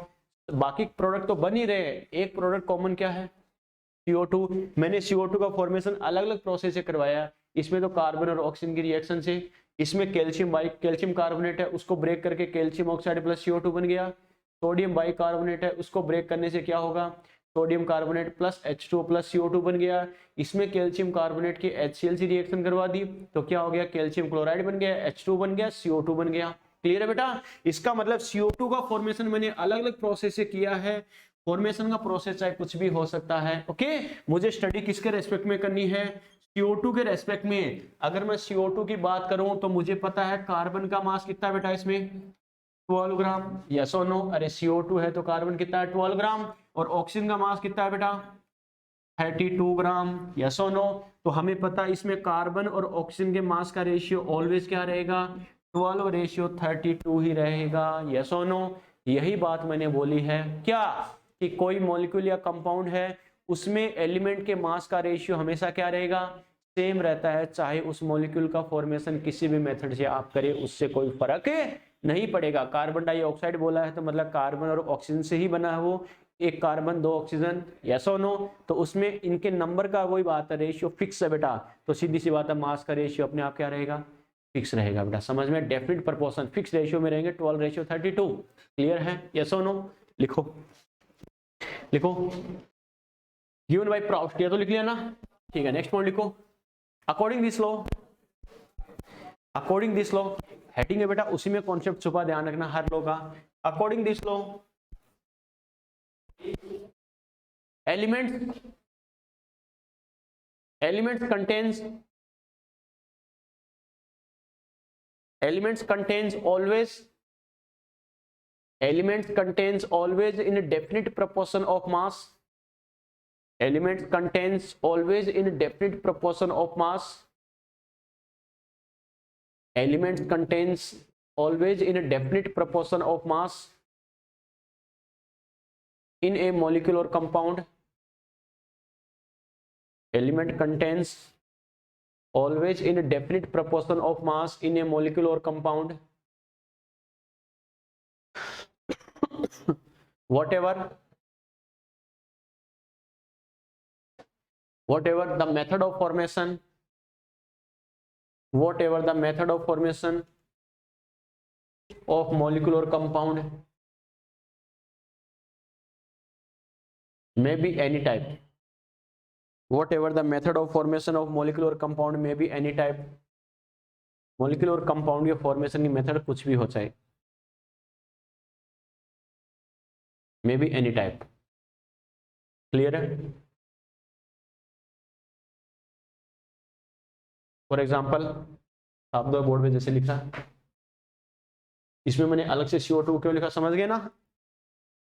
बाकी प्रोडक्ट तो बन ही रहे हैं, एक प्रोडक्ट कॉमन क्या है, CO2। मैंने CO2 का फॉर्मेशन अलग अलग प्रोसेस से करवाया, इसमें तो कार्बन और ऑक्सीजन की रिएक्शन से। इसमें कैल्शियम कार्बोनेट है, उसको ब्रेक करके कैल्शियम ऑक्साइड प्लस CO2 बन गया। सोडियम बाइकार्बोनेट है, उसको ब्रेक करने से क्या होगा, sodium carbonate plus H2O plus CO2 बन गया। इसमें कैल्शियम कार्बोनेट की HCl से रिएक्शन करवा दी तो क्या हो गया, कैल्शियम क्लोराइड बन गया, H2 बन गया, CO2 बन गया। क्लियर है बेटा, इसका मतलब CO2 का फॉर्मेशन मैंने अलग अलग प्रोसेस से किया है। फॉर्मेशन का प्रोसेस चाहे कुछ भी हो सकता है। ओके, मुझे स्टडी किसके रेस्पेक्ट में करनी है, CO2 के रेस्पेक्ट में। अगर मैं CO2 की बात करूं तो मुझे पता है कार्बन का मास कितना है बेटा इसमें 12 ग्राम, यस और नो, अरे CO2 है तो कार्बन कितना है 12 ग्राम, और ऑक्सीजन का मास कितना है बेटा 32 ग्राम, यस और नो। तो हमें पता है इसमें कार्बन और ऑक्सीजन के मास का रेशियो ऑलवेज क्या रहेगा 12:32 ही रहेगा, यस और नो। यही बात मैंने बोली है क्या, कि कोई मॉलिक्यूल या कंपाउंड है उसमें एलिमेंट के मास का रेशियो हमेशा क्या रहेगा, सेम रहता है, चाहे उस मॉलिक्यूल का फॉर्मेशन किसी भी मेथड से आप करें, उससे कोई फर्क नहीं पड़ेगा। कार्बन डाइऑक्साइड बोला है तो मतलब कार्बन और ऑक्सीजन से ही बना है वो, एक कार्बन दो ऑक्सीजन, यस और नो। तो उसमें इनके नंबर का वही बात है, रेशियो फिक्स है बेटा, तो सीधी सी बात है मास का रेशियो अपने आप क्या रहेगा, फिक्स रहेगा बेटा। समझ में, डेफिनेट प्रोपोर्शन फिक्स रेशियो में रहेंगे 12:32। क्लियर है, यस और नो? लिखो लिखो, गिवन बाय प्राउस्ट किया तो लिख लिया ना, ठीक है। नेक्स्ट पॉइंट लिखो, according this law, according this law heading है बेटा, उसी में कॉन्सेप्ट छुपा, ध्यान रखना हर लॉ का। According this law elements elements contains elements contains always in a definite proportion of mass, elements contains always in a definite proportion of mass, elements contains always in a definite proportion of mass in a molecule or compound, element contains always in a definite proportion of mass in a molecule or compound, whatever the method of formation, whatever the method of formation of molecule or compound may be any type, whatever the method of formation of molecule or compound may be any type, molecule और compound के formation की method कुछ भी हो चाहे, may be any type। Clear है? For example आप दो बोर्ड में जैसे लिखा, इसमें मैंने अलग से CO2 क्यों लिखा, समझ गए ना?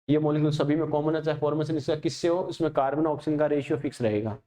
ये मॉलिक्यूल सभी में कॉमन है, चाहे फॉर्मेशन इसका किससे हो, इसमें कार्बन ऑक्सीजन का रेशियो फिक्स रहेगा।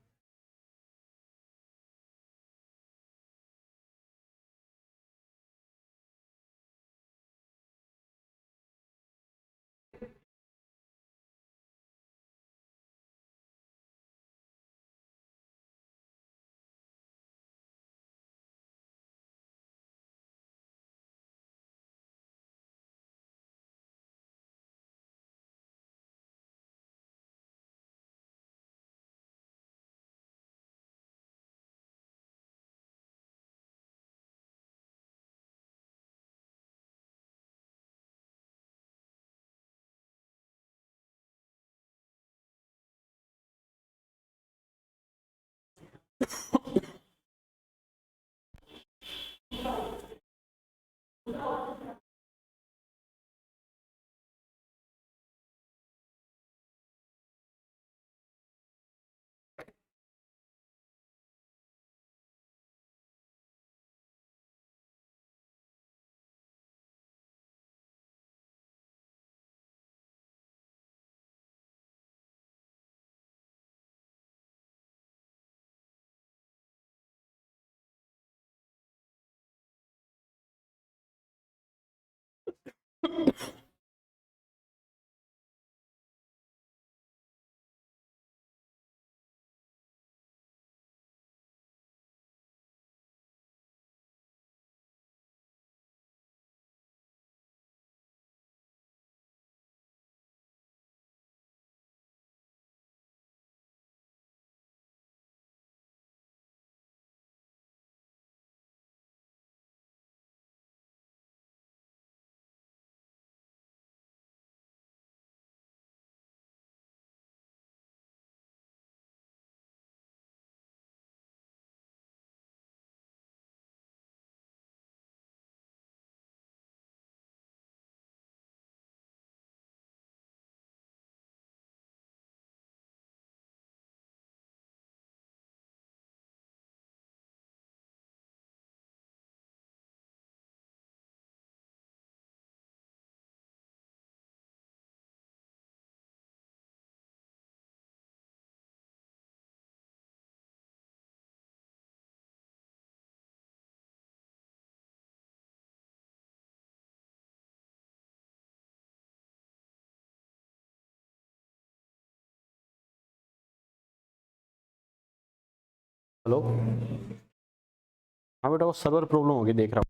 हेलो, हाँ बेटा वो सर्वर प्रॉब्लम होगी देख रहा हूँ।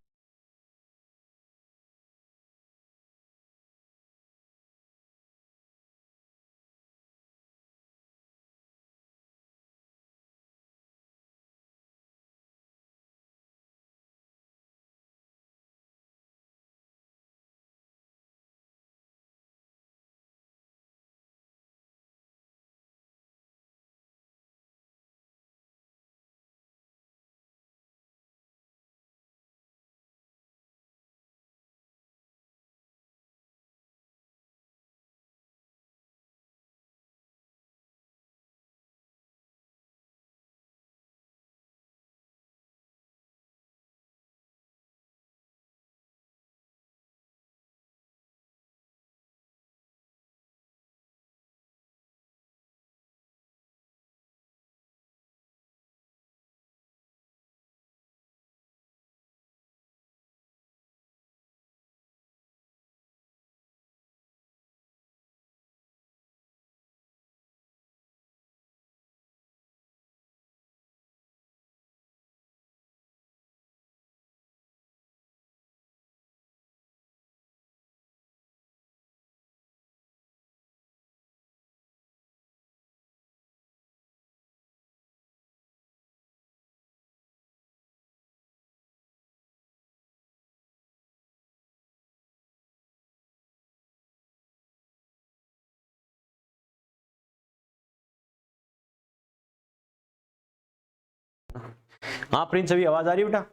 हाँ प्रिंस, अभी आवाज आ रही है बेटा?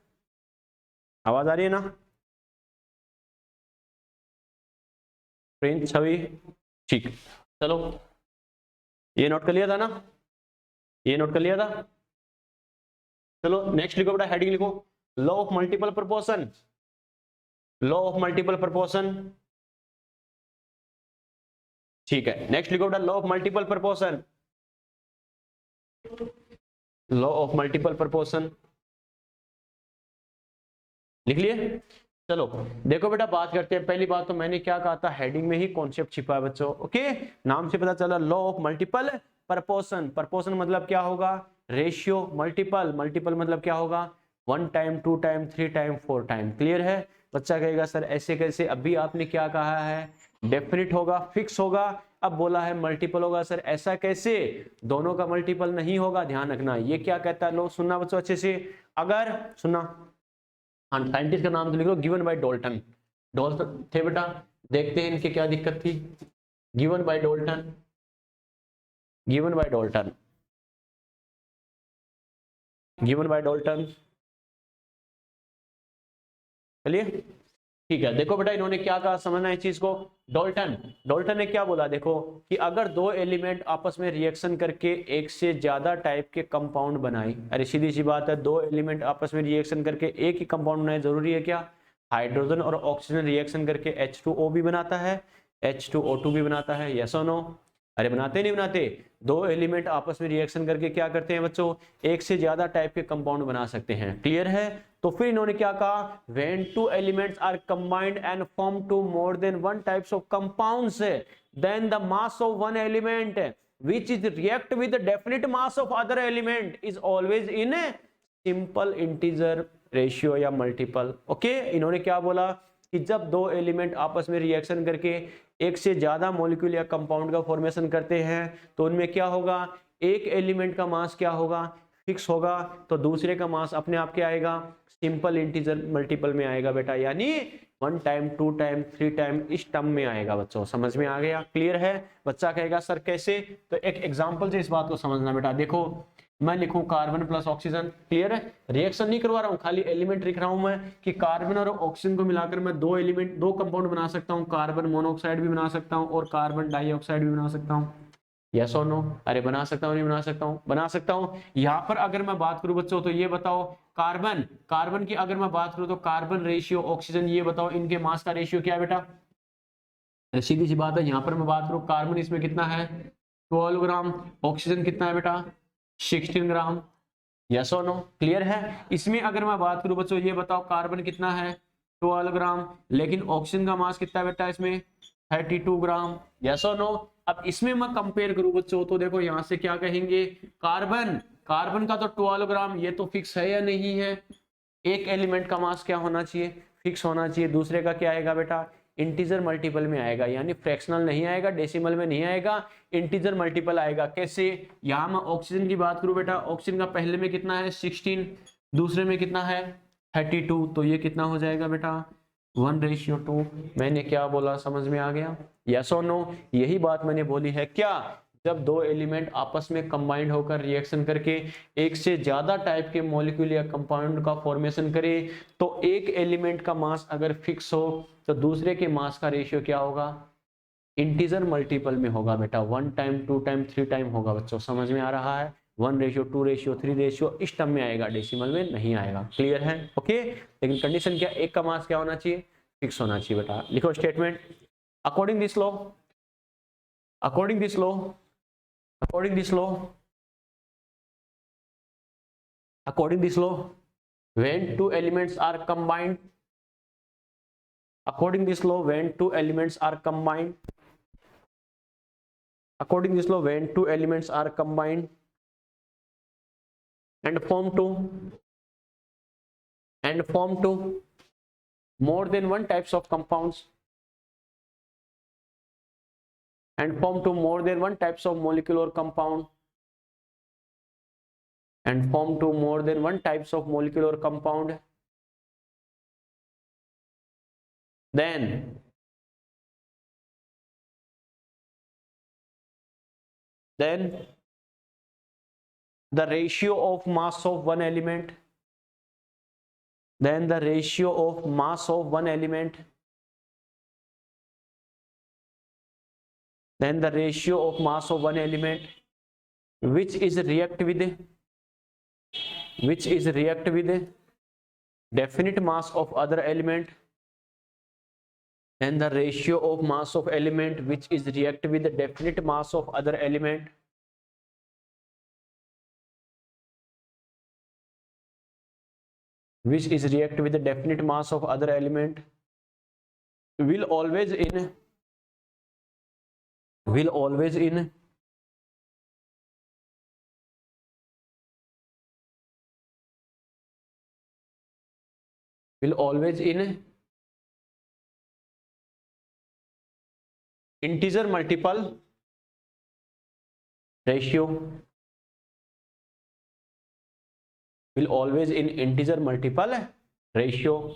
आवाज आ रही है ना प्रिंस छवि? ठीक, चलो ये नोट कर लिया था ना, ये नोट कर लिया था। चलो नेक्स्ट लिखो बेटा, हेडिंग लिखो law of multiple proportion, law of multiple proportion. ठीक है, नेक्स्ट लिखो बेटा law of multiple proportion, law of multiple proportion लिख लिए। चलो देखो बेटा, बात करते हैं। पहली बात तो मैंने क्या कहा था, हेडिंग में ही कॉन्सेप्ट छिपा है बच्चों। ओके, नाम से पता चला law of multiple proportion. Proportion मतलब क्या होगा, रेशियो। मल्टीपल, मल्टीपल मतलब क्या होगा, 1 time, 2 time, 3 time, 4 time. Clear है? बच्चा कहेगा सर ऐसे कैसे, अभी आपने क्या कहा है, डेफिनिट होगा, फिक्स होगा। अब बोला है मल्टीपल होगा, सर ऐसा कैसे, दोनों का मल्टीपल नहीं होगा। ध्यान रखना ये क्या कहता है, लो सुनना बच्चों अच्छे से, अगर सुनना। हाँ, साइंटिस्ट का नाम तो लिखो, गिवन बाय डॉल्टन। डॉल्टन थे बेटा, देखते हैं इनकी क्या दिक्कत थी। Given by Dalton, given by Dalton, given by Dalton. चलिए ठीक है, देखो बेटा इन्होंने क्या कहा, समझना इस चीज को। डॉल्टन, डॉल्टन ने क्या बोला, देखो कि अगर दो एलिमेंट आपस में रिएक्शन करके एक से ज्यादा टाइप के कंपाउंड बनाए, अरे सीधी सी बात है, दो एलिमेंट आपस में रिएक्शन करके एक ही कंपाउंड बनाए, जरूरी है क्या? हाइड्रोजन और ऑक्सीजन रिएक्शन करके H2O भी बनाता है, H2O2 भी बनाता है, यस और नो? अरे बनाते नहीं बनाते? दो एलिमेंट आपस में रिएक्शन करके क्या करते हैं बच्चों, एक से ज्यादा टाइप के कंपाउंड बना सकते हैं। क्लियर है? तो फिर इन्होंने क्या कहा, when two elements are combined and form two more than one types of compounds, then the mass of one element which is react with the definite mass of other element is always in a simple integer ratio या multiple। Okay, इन्होंने क्या बोला कि जब दो element आपस में reaction करके एक से ज्यादा मॉलिक्यूल या कंपाउंड का फॉर्मेशन करते हैं तो उनमें क्या होगा, एक एलिमेंट का मास क्या होगा, फिक्स होगा, तो दूसरे का मास अपने आप क्या आएगा, सिंपल इंटीजर मल्टीपल में आएगा बेटा, यानी 1 टाइम 2 टाइम 3 टाइम इस टर्म में आएगा। बच्चों समझ में आ गया, क्लियर है? बच्चा कहेगा सर कैसे, तो एक एग्जांपल से इस बात को समझना बेटा। देखो मैं लिखूं कार्बन प्लस ऑक्सीजन, क्लियर है, रिएक्शन नहीं करवा रहा हूं, खाली एलिमेंट लिख रहा हूं मैं कि कार्बन और ऑक्सीजन को मिलाकर मैं दो एलिमेंट, दो कंपाउंड बना सकता हूं, कार्बन मोनोऑक्साइड भी बना सकता हूं और कार्बन डाइऑक्साइड भी बना सकता हूं। यस और नो? अरे बना सकता हूं, नहीं बना सकता हूं? बना सकता हूं। यहां पर अगर मैं बात करूं बच्चों तो ये बताओ, कार्बन कार्बन की अगर मैं बात करूं तो कार्बन रेशियो ऑक्सीजन, ये बताओ इनके मास का रेशियो क्या है बेटा? सीधी सी बात है, यहां पर मैं बात करूं कार्बन इसमें कितना है 12 ग्राम, ऑक्सीजन कितना है बेटा 16 ग्राम। यस और नो? क्लियर है? इसमें अगर मैं बात करूं बच्चों, ये बताओ कार्बन कितना है 12 ग्राम, लेकिन ऑक्सीजन का मास कितना है बेटा इसमें 32 ग्राम। यस और नो? अब इसमें मैं कंपेयर करूं बच्चों तो देखो यहां से क्या कहेंगे, कार्बन कार्बन का तो 12 ग्राम ये तो फिक्स है या नहीं है, एक एलिमेंट का मास क्या होना चाहिए, फिक्स होना चाहिए, दूसरे का क्या आएगा बेटा, इंटीजर मल्टीपल में आएगा, यानी फ्रैक्शनल नहीं आएगा, डेसिमल में नहीं आएगा, इंटीजर मल्टीपल आएगा। कैसे? यहां मैं ऑक्सीजन की बात करूं बेटा, ऑक्सीजन का पहले में कितना है 16, दूसरे में कितना है 32, तो ये कितना हो जाएगा बेटा 1:2। मैंने क्या बोला, समझ में आ गया? यस और नो? यही बात मैंने बोली है क्या, जब दो एलिमेंट आपस में कंबाइंड होकर रिएक्शन करके एक से ज्यादा टाइप के मॉलिक्यूल या कंपाउंड का फॉर्मेशन करे तो एक एलिमेंट का मास अगर फिक्स हो तो दूसरे के मास का रेशियो क्या होगा, इंटीजर मल्टीपल में होगा बेटा, 1 टाइम 2 टाइम 3 टाइम होगा। बच्चों समझ में आ रहा है? 1:2:3 इस टर्म में आएगा, डेसिमल में नहीं आएगा। क्लियर है? ओके, लेकिन कंडीशन क्या, एक का मास क्या होना चाहिए, फिक्स होना चाहिए बेटा। लिखो statement, according this law, according this law, according this law, according this law, when two elements are combined, according this law when two elements are combined, according this law when two elements are combined and form to more than one types of compounds and form to more than one types of molecule or compound and form to more than one types of molecule or compound, then the ratio of mass of one element, then the ratio of mass of one element, then the ratio of mass of one element which is react with definite mass of other element, then the ratio of mass of element which is react with the definite mass of other element, which is react with the definite mass of other element will always in will always in integer multiple ratio, will always in integer multiple ratio।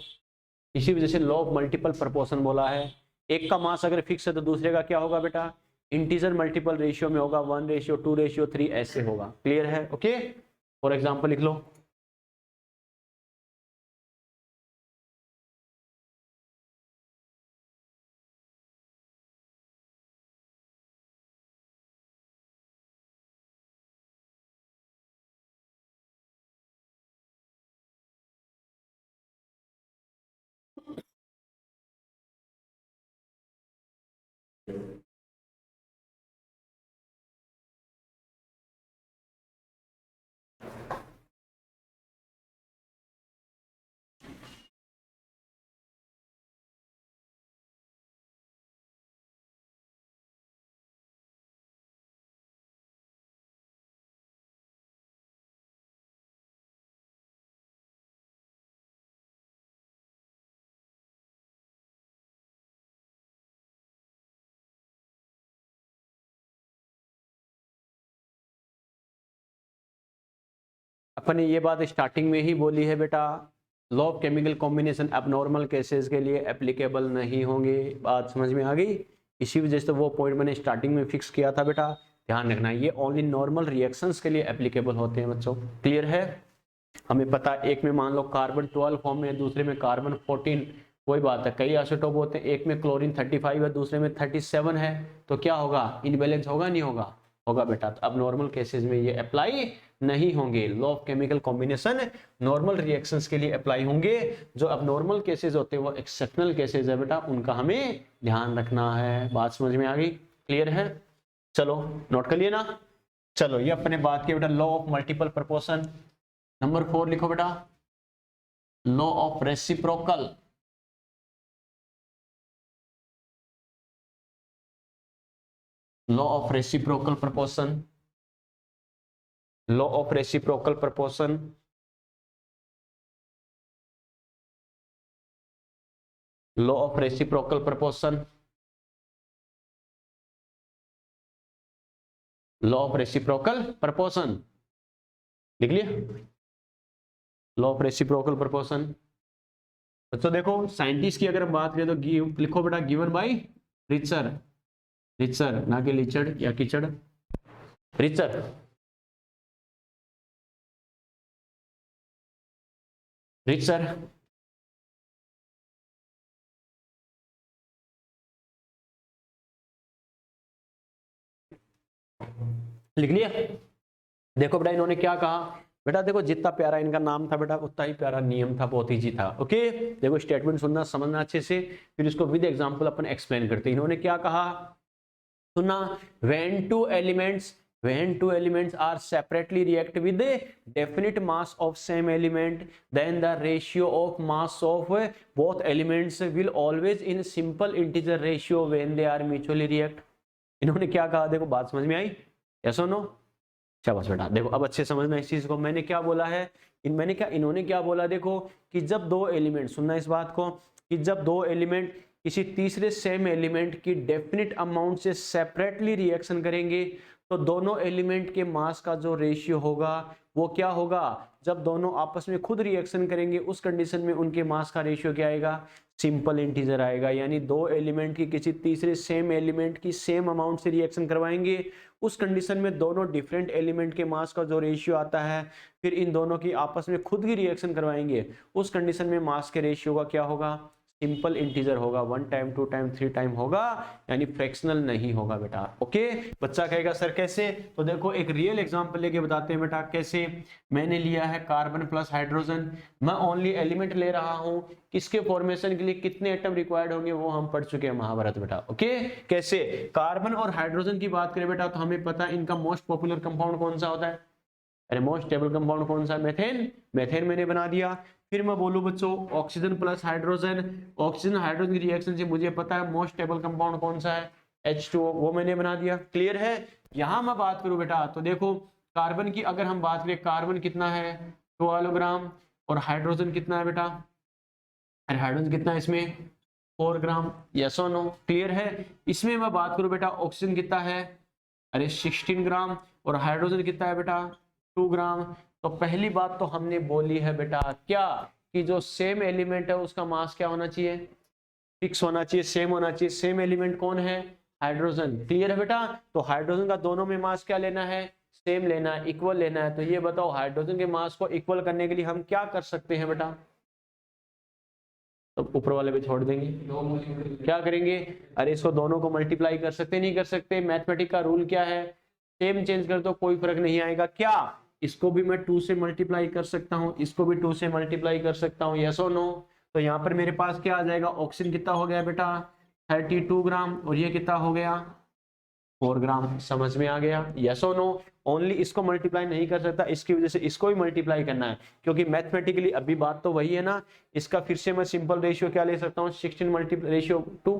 इसी वजह से law of multiple proportion बोला है, एक का मास अगर fix है तो दूसरे का क्या होगा बेटा, इंटीजर मल्टीपल रेशियो में होगा, 1:2:3 ऐसे होगा। क्लियर है? ओके, फॉर एग्जांपल लिख लो, अपन ने ये बात स्टार्टिंग में ही बोली है बेटा, law of chemical combination abnormal cases के लिए एप्लीकेबल नहीं होंगे। बात समझ में आ गई? इसी वजह से वो पॉइंट मैंने स्टार्टिंग में फिक्स किया था बेटा, ध्यान रखना ये ओनली नॉर्मल रिएक्शंस के लिए एप्लीकेबल होते हैं बच्चों। क्लियर है? हमें पता है एक में मान लो कार्बन 12 फॉर्म में, दूसरे में कार्बन 14, कोई बात है, कई आइसोटोप होते हैं, एक में क्लोरीन 35 है, दूसरे में 37 है, तो क्या होगा? इनबैलेंस होगा नहीं होगा? होगा बेटा। तो अब नॉर्मल केसेस में ये अप्लाई नहीं होंगे। Law of chemical combination normal reactions के लिए अप्लाई होंगे। जो अब नॉर्मल केसेस होते हैं वो एक्सेप्शनल केसेस है बेटा, उनका हमें ध्यान रखना है। बात समझ में आ गई? क्लियर है? चलो नोट कर लिए ना। चलो ये अपने बात की बेटा law of multiple proportion. Number 4 लिखो बेटा, law of reciprocal. Law of reciprocal proportion, law of reciprocal proportion. Law of reciprocal proportion, law of reciprocal proportion लिख लिया। Law of reciprocal proportion. बच्चों देखो साइंटिस्ट की अगर हम बात करें तो लिखो बेटा गिवन बाय रिचर। रिचर ना कि लिचड़ या कीचड़, रिचर। रिचर लिख लिया। देखो बेटा इन्होंने क्या कहा बेटा, देखो जितना प्यारा इनका नाम था बेटा उतना ही प्यारा नियम था, बहुत ईजी था। ओके देखो स्टेटमेंट सुनना समझना अच्छे से, फिर इसको विद एग्जांपल अपन एक्सप्लेन करते हैं। इन्होंने क्या कहा सुनना, when two elements are separately react with a definite mass of same element, then the ratio of mass of both elements will always in simple integer ratio when they are mutually react। इन्होंने क्या कहा देखो, बात समझ में आई? Yes और no? शाबाश बेटा। देखो अब अच्छे समझना इस चीज को। मैंने क्या बोला है, इन्होंने क्या बोला देखो, कि जब दो एलिमेंट, सुनना इस बात को, कि जब दो एलिमेंट किसी तीसरे सेम एलिमेंट की डेफिनेट अमाउंट से सेपरेटली रिएक्शन करेंगे तो दोनों एलिमेंट के मास का जो रेशियो होगा वो क्या होगा? जब दोनों आपस में खुद रिएक्शन करेंगे उस कंडीशन में उनके मास का रेशियो क्या आएगा? सिंपल इंटीजर आएगा। यानी दो एलिमेंट की किसी तीसरे सेम एलिमेंट की सेम अमाउंट से रिएक्शन करवाएंगे, उस कंडीशन में दोनों डिफरेंट एलिमेंट के मास का जो रेशियो आता है, फिर इन दोनों की आपस में खुद की रिएक्शन करवाएंगे, उस कंडीशन में मास के रेशियो का क्या होगा? सिंपल इंटीजर होगा। 1 टाइम 2 टाइम 3 टाइम होगा, यानी फ्रैक्शनल नहीं होगा बेटा। ओके बच्चा कहेगा सर कैसे? तो देखो एक रियल एग्जांपल लेके बताते हैं बेटा कैसे। मैंने लिया है कार्बन प्लस हाइड्रोजन, मैं ओनली एलिमेंट ले रहा हूं, किसके फॉर्मेशन के लिए कितने एटम रिक्वायर्ड होंगे वो हम पढ़ चुके हैं महाभारत बेटा। ओके कैसे? कार्बन और हाइड्रोजन की बात करें बेटा तो हमें पता है इनका मोस्ट पॉपुलर कंपाउंड कौन सा होता है? अरे मोस्ट स्टेबल कंपाउंड कौन सा? मेथेन। मेथेन मैंने बना दिया। फिर मैं बोलूं बच्चों oxygen plus hydrogen, oxygen hydrogen की रिएक्शन से मुझे पता है मोस्ट स्टेबल कंपाउंड कौन सा है? H2O, वो मैंने बना दिया। क्लियर है? यहां मैं बात करूं बेटा तो देखो कार्बन की अगर हम बात करें, कार्बन कितना है? 12 ग्राम। और हाइड्रोजन कितना है बेटा? अरे हाइड्रोजन कितना है इसमें? 4 ग्राम। यस और नो? क्लियर है? इसमें मैं बात करूं बेटा ऑक्सीजन कितना है? अरे 16 ग्राम। और हाइड्रोजन कितना है बेटा? 2 ग्राम। तो पहली बात तो हमने बोली है बेटा क्या, कि जो सेम एलिमेंट है उसका मास क्या होना चाहिए? फिक्स होना चाहिए, सेम होना चाहिए। सेम एलिमेंट कौन है? हाइड्रोजन। क्लियर है बेटा? तो हाइड्रोजन का दोनों में मास क्या लेना है? सेम लेना है, इक्वल लेना है। तो ये बताओ हाइड्रोजन के मास को इक्वल करने के लिए हम क्या कर सकते हैं बेटा? तो ऊपर वाले पे छोड़ देंगे, क्या करेंगे? अरे इसको दोनों को मल्टीप्लाई कर सकते नहीं कर सकते? मैथमेटिक का रूल क्या है? सेम चेंज कर दो कोई फर्क नहीं आएगा। क्या इसको भी मैं 2 से मल्टीप्लाई कर सकता हूं, इसको भी 2 से मल्टीप्लाई कर सकता हूं? यस और नो? तो यहाँ पर मेरे पास क्या आ जाएगा? ऑक्सीजन कितना हो गया बेटा? 32 ग्राम। और ये कितना हो गया? 4 ग्राम। समझ में आ गया? यस और नो? ओनली इसको मल्टीप्लाई नहीं कर सकता, इसकी वजह से इसको भी मल्टीप्लाई करना है, क्योंकि मैथमेटिकली अभी बात तो वही है ना। इसका फिर से मैं सिंपल रेशियो क्या ले सकता हूँ? 16 मल्टीप्लाई रेशियो 2।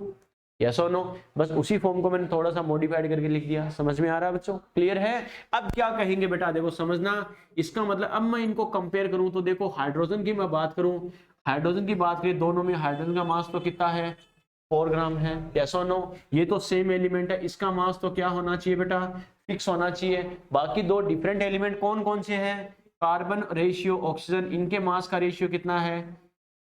यस और नो? बस उसी फॉर्म को मैंने थोड़ा सा मॉडिफाइड करके लिख दिया। समझ में आ रहा है बच्चों? क्लियर है? अब क्या कहेंगे बेटा देखो समझना, इसका मतलब अब मैं इनको कंपेयर करूं तो देखो हाइड्रोजन की मैं बात करूं, हाइड्रोजन की बात करें, दोनों में हाइड्रोजन का मास तो कितना है? 4 ग्राम है। यस और नो? ये तो सेम एलिमेंट है, इसका मास तो क्या होना चाहिए बेटा? फिक्स होना चाहिए। बाकी दो डिफरेंट एलिमेंट कौन कौन से हैं? कार्बन रेशियो ऑक्सीजन, इनके मास का रेशियो कितना है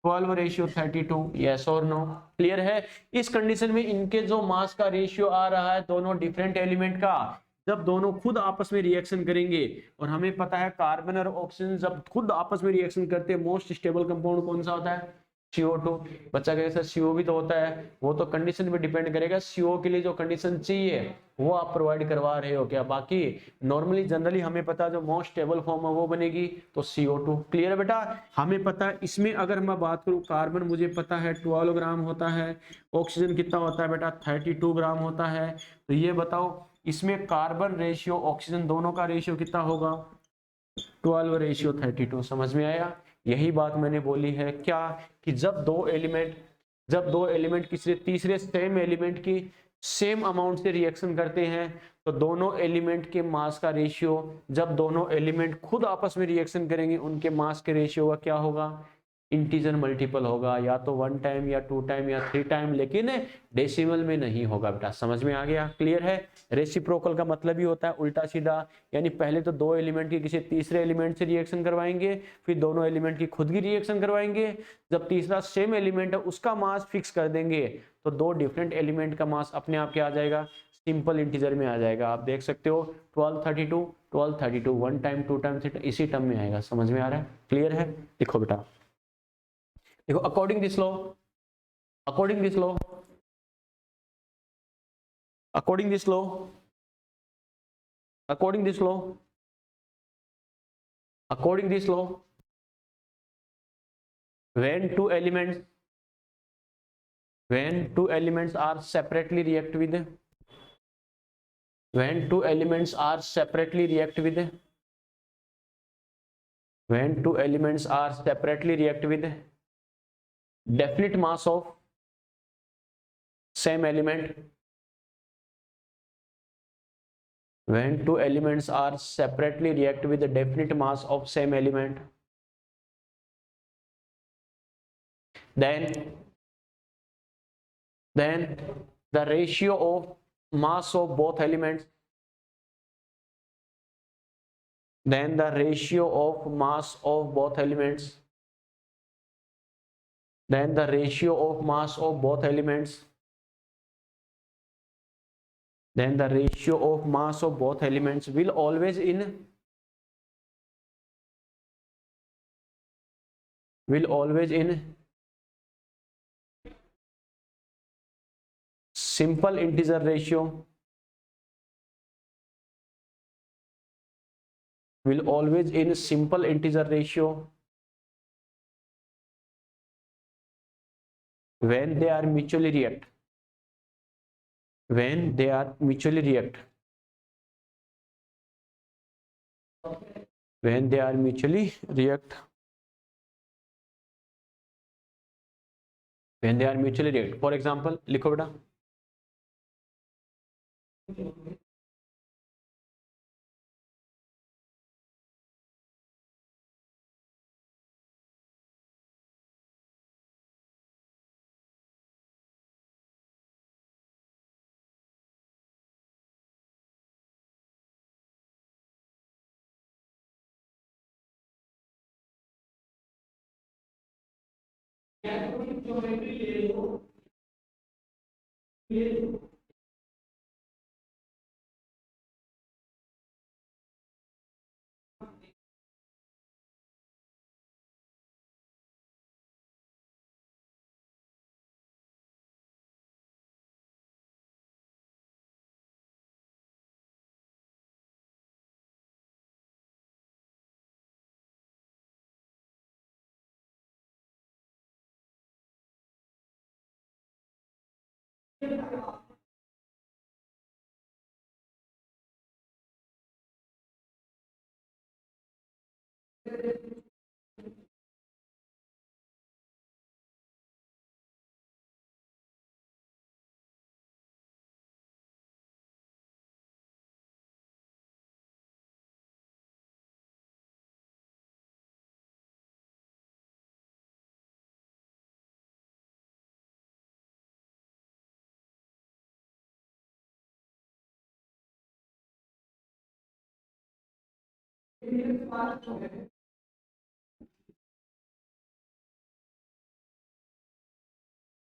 12:32, यस और नो, क्लियर है। इस कंडीशन में इनके जो मास का रेशियो आ रहा है दोनों डिफरेंट एलिमेंट का, जब दोनों खुद आपस में रिएक्शन करेंगे, और हमें पता है कार्बन और ऑक्सीजन जब खुद आपस में रिएक्शन करते हैं मोस्ट स्टेबल कंपाउंड कौन सा होता है CO2। बच्चा कहेगा सर CO भी तो होता है, वो तो कंडीशन पे डिपेंड करेगा, CO के लिए जो कंडीशन चाहिए वो आप प्रोवाइड करवा रहे हो क्या, बाकी नॉर्मली जनरली हमें पता है जो मोस्ट स्टेबल फॉर्म है वो बनेगी तो CO2, क्लियर है बेटा। हमें पता है इसमें अगर मैं बात करूं कार्बन मुझे पता है 12 ग्राम होता है, ऑक्सीजन कितना होता है बेटा 32 ग्राम होता है, तो ये बताओ इसमें कार्बन रेशियो ऑक्सीजन दोनों का रेशियो कितना होगा 12:32, समझ में आया। यही बात मैंने बोली है क्या कि जब दो एलिमेंट किसी तीसरे सेम एलिमेंट की सेम अमाउंट से रिएक्शन करते हैं तो दोनों एलिमेंट के मास का रेशियो, जब दोनों एलिमेंट खुद आपस में रिएक्शन करेंगे उनके मास के रेशियो का क्या होगा इंटीजर मल्टीपल होगा, या तो 1 टाइम या 2 टाइम या 3 टाइम, लेकिन डेसिमल में नहीं होगा बेटा, समझ में आ गया, क्लियर है। रेसिप्रोकल का मतलब ही होता है उल्टा सीधा, यानी पहले तो दो एलिमेंट की किसी तीसरे एलिमेंट से रिएक्शन करवाएंगे, फिर दोनों एलिमेंट की खुद की रिएक्शन करवाएंगे, जब तीसरा सेम एलिमेंट है उसका मास फिक्स कर देंगे तो दो डिफरेंट एलिमेंट का मास अपने आप क्या आ जाएगा सिंपल इंटीजर में आ जाएगा। आप देख सकते हो 1232 1 टाइम 2 टाइम इसी टर्म में आएगा, समझ में आ रहा है, क्लियर है। देखो बेटा देखो according this law according this law according this law according this law according this law when two elements are separately react with when two elements are separately react with when two elements are separately react with definite mass of same element when two elements are separately react with the definite mass of same element then the ratio of mass of both elements then the ratio of mass of both elements then the ratio of mass of both elements then the ratio of mass of both elements will always in simple integer ratio will always in simple integer ratio when they are mutually react when they are mutually react when they are mutually react when they are mutually react for example लिखो बेटा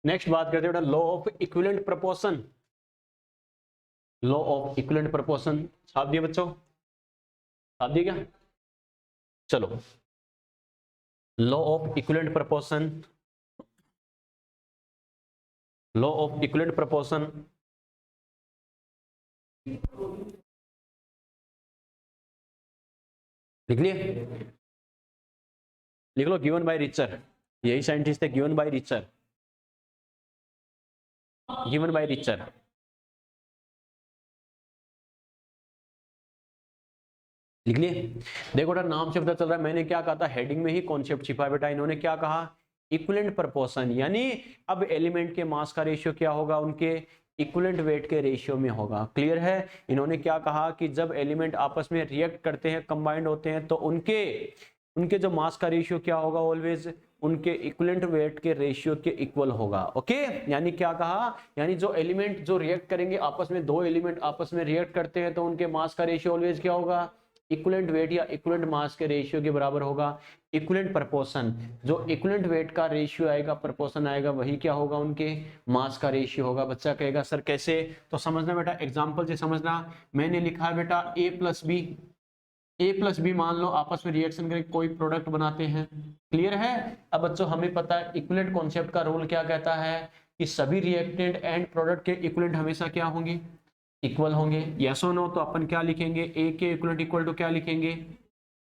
next बात करते हैं बेटा law of equivalent proportion. Law of equivalent proportion छाप दिए बच्चों, छाप दिए क्या? चलो, law of equivalent proportion, law of equivalent proportion लिख लिए, लिख लो, गिवन बाय रिचर, यही साइंटिस्ट है, given by Richter, given by Richter. लिख लिए। देखो बेटा नाम से पता चल रहा है, मैंने क्या कहा था, हेडिंग में ही कॉन्सेप्ट छिपा है बेटा। इन्होंने क्या कहा, इक्विवेलेंट प्रोपोर्शन, यानी अब एलिमेंट के मास का रेशियो क्या होगा, उनके इक्विवेलेंट वेट के रेशियो में होगा। क्लियर है? इन्होंने क्या कहा कि जब एलिमेंट आपस में रिएक्ट करते हैं, कंबाइंड होते हैं, तो उनके जो मास का रेशियो क्या होगा, ऑलवेज उनके इक्विवेलेंट वेट के रेशियो के इक्वल होगा। ओके, यानी क्या कहा, यानी जो एलिमेंट जो रिएक्ट करेंगे आपस में, दो एलिमेंट आपस में रिएक्ट करते हैं, तो उनके मास का रेशियो ऑलवेज क्या होगा, इक्विवेलेंट वेट या इक्विवेलेंट मास के रेशियो के बराबर होगा। इक्विवेलेंट प्रोपोर्शन, जो इक्विवेलेंट वेट का रेशियो आएगा, प्रोपोर्शन आएगा, वही क्या होगा, उनके मास का रेशियो होगा। बच्चा कहेगा सर कैसे, तो समझना बेटा, एग्जांपल से समझना। मैंने लिखा है बेटा a प्लस बी मान लो आपस में रिएक्शन करके कोई प्रोडक्ट बनाते हैं। क्लियर है? अब बच्चों हमें पता है इक्विवेलेंट कॉन्सेप्ट का रूल क्या कहता है कि सभी रिएक्टेंट एंड प्रोडक्ट के इक्विवेलेंट हमेशा क्या होंगे, इक्वल होंगे। यस और नो, तो अपन क्या लिखेंगे, ए के इक्विवेलेंट इक्वल टू क्या लिखेंगे,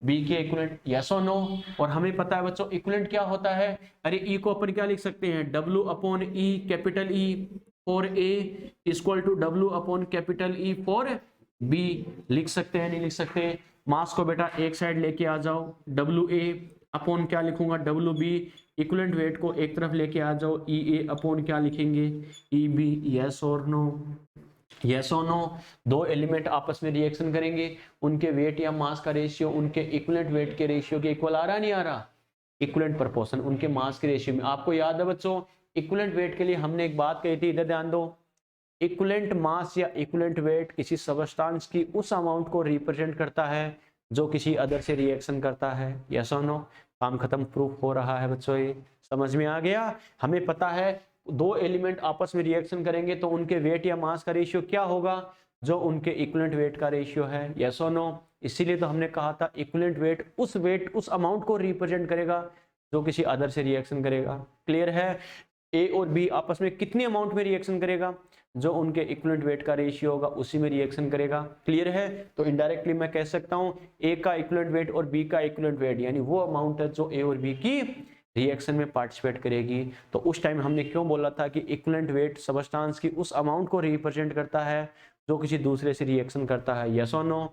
बी के इक्विवेलेंट। यस और नो? और हमें पता है बच्चों इक्विवेलेंट क्या होता है, अरे ई को अपन क्या लिख सकते हैं, W upon E, capital E for A equal to W upon capital E for B. लिख सकते हैं, नहीं लिख सकते? मास को बेटा एक साइड लेके आ जाओ, डब्ल्यू ए अपॉन क्या लिखूंगा, डब्ल्यू बी। इक्विवेलेंट वेट को एक तरफ लेके आ जाओ, ई ए अपॉन क्या लिखेंगे, ई बी। यस और नो? यस और नो? दो एलिमेंट आपस में रिएक्शन करेंगे, उनके वेट या मास का रेशियो उनके इक्विवेलेंट वेट के रेशियो के इक्वल आ रहा नहीं आ रहा, इक्विवेलेंट प्रोपोर्शन उनके मास के रेशियो में। आपको याद है बच्चों, इक्विवेलेंट वेट के लिए हमने एक बात कही थी, इधर ध्यान दो, इक्विवेलेंट मास या इक्विवेलेंट वेट किसी सबस्टांस की उस अमाउंट को रिप्रेजेंट करता है जो किसी अदर से रिएक्शन करता है। यस और नो? काम खत्म, प्रूफ हो रहा है बच्चों, ये समझ में आ गया। हमें पता है दो एलिमेंट आपस में रिएक्शन करेंगे तो उनके वेट या मास का रेशियो क्या होगा, जो उनके इक्विवेलेंट वेट का रेशियो है। यस और नो? इसीलिए तो हमने कहा था इक्विवेलेंट वेट उस अमाउंट को रिप्रेजेंट करेगा जो किसी अदर से रिएक्शन करेगा। क्लियर है? ए और बी आपस में कितनी अमाउंट में रिएक्शन करेगा, जो उनके इक्विवेलेंट वेट का रेशियो होगा उसी में रिएक्शन करेगा। क्लियर है? तो इनडायरेक्टली मैं कह सकता हूं ए का इक्विवेलेंट वेट और बी का इक्विवेलेंट वेट यानी वो अमाउंट है जो ए और बी की रिएक्शन में पार्टिसिपेट करेगी। तो उस टाइम हमने क्यों बोला था कि इक्विवेलेंट वेट सबस्टांस की उस अमाउंट को रिप्रेजेंट करता है जो किसी दूसरे से रिएक्शन करता है। यस और नो?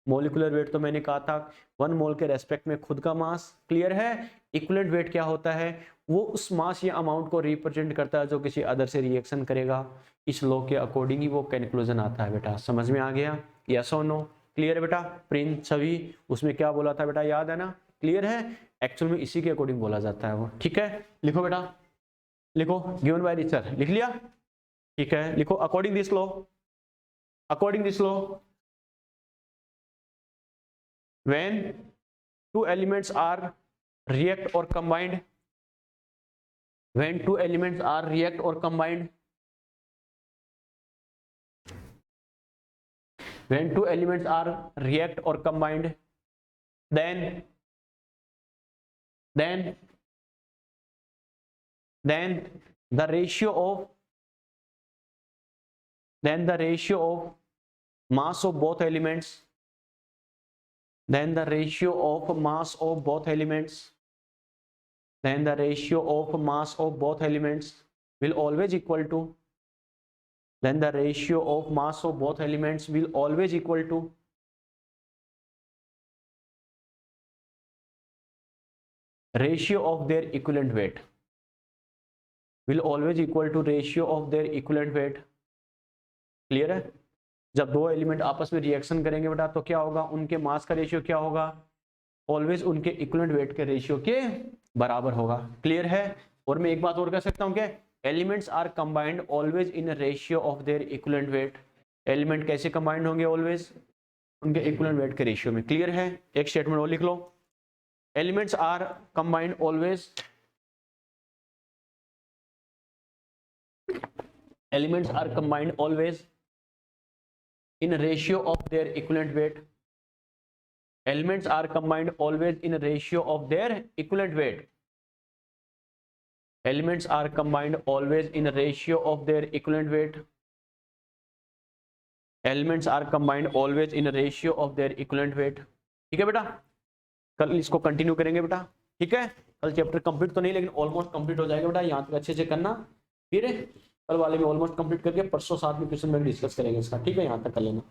मोलिकुलर वेट तो मैंने कहा था 1 मोल के रेस्पेक्ट में खुद का मास। क्लियर है? इक्विवेलेंट वेट क्या होता है, वो उस मास या अमाउंट को रिप्रेजेंट करता है जो किसी अदर से रिएक्शन करेगा। इस लॉ के अकॉर्डिंग ही वो कंक्लूजन आता है बेटा। समझ में आ गया? यस और नो? क्लियर है बेटा? प्रिंस छवि उसमें क्या बोला था बेटा, याद है ना? क्लियर है? एक्चुअल में इसी के अकॉर्डिंग बोला जाता है वो। ठीक है, लिखो बेटा, लिखो, गिवन बाय रिचर। लिख लिया? ठीक है, लिखो according this law, according this law when two elements are react or combined, when two elements are react or combined, when two elements are react or combined, then the ratio of mass of both elements, then the ratio of mass of both elements, then the ratio of mass of both elements will always equal to, then the ratio of mass of both elements will always equal to ratio of their equivalent weight, will always equal to ratio of their equivalent weight. Clear है? जब दो element आपस में reaction करेंगे बेटा तो क्या होगा, उनके मास का रेशियो क्या होगा, ऑलवेज उनके इक्विवेलेंट वेट के रेशियो के बराबर होगा। क्लियर है? और मैं एक बात और कह सकता हूं क्या, elements are combined always in ratio of their equivalent weight. Element कैसे कंबाइंड होंगे, ऑलवेज उनके इक्विवेलेंट वेट के रेशियो में। क्लियर है? एक स्टेटमेंट और लिख लो, elements are combined always elements are combined always in ratio of their equivalent weight, elements are combined always in a ratio of their equivalent weight, elements are combined always in a ratio of their equivalent weight, elements are combined always in a ratio of their equivalent weight। ठीक है बेटा, कल इसको continue करेंगे बेटा, ठीक है। कल चैप्टर कंप्लीट तो नहीं लेकिन ऑलमोस्ट कंप्लीट हो जाएगा बेटा, यहाँ तक अच्छे से करना, फिर कल वाले में ऑलमोस्ट कंप्लीट करके परसों साथ में क्वेश्चन में डिस्कस करेंगे इसका, ठीक है, यहाँ तक कर लेना।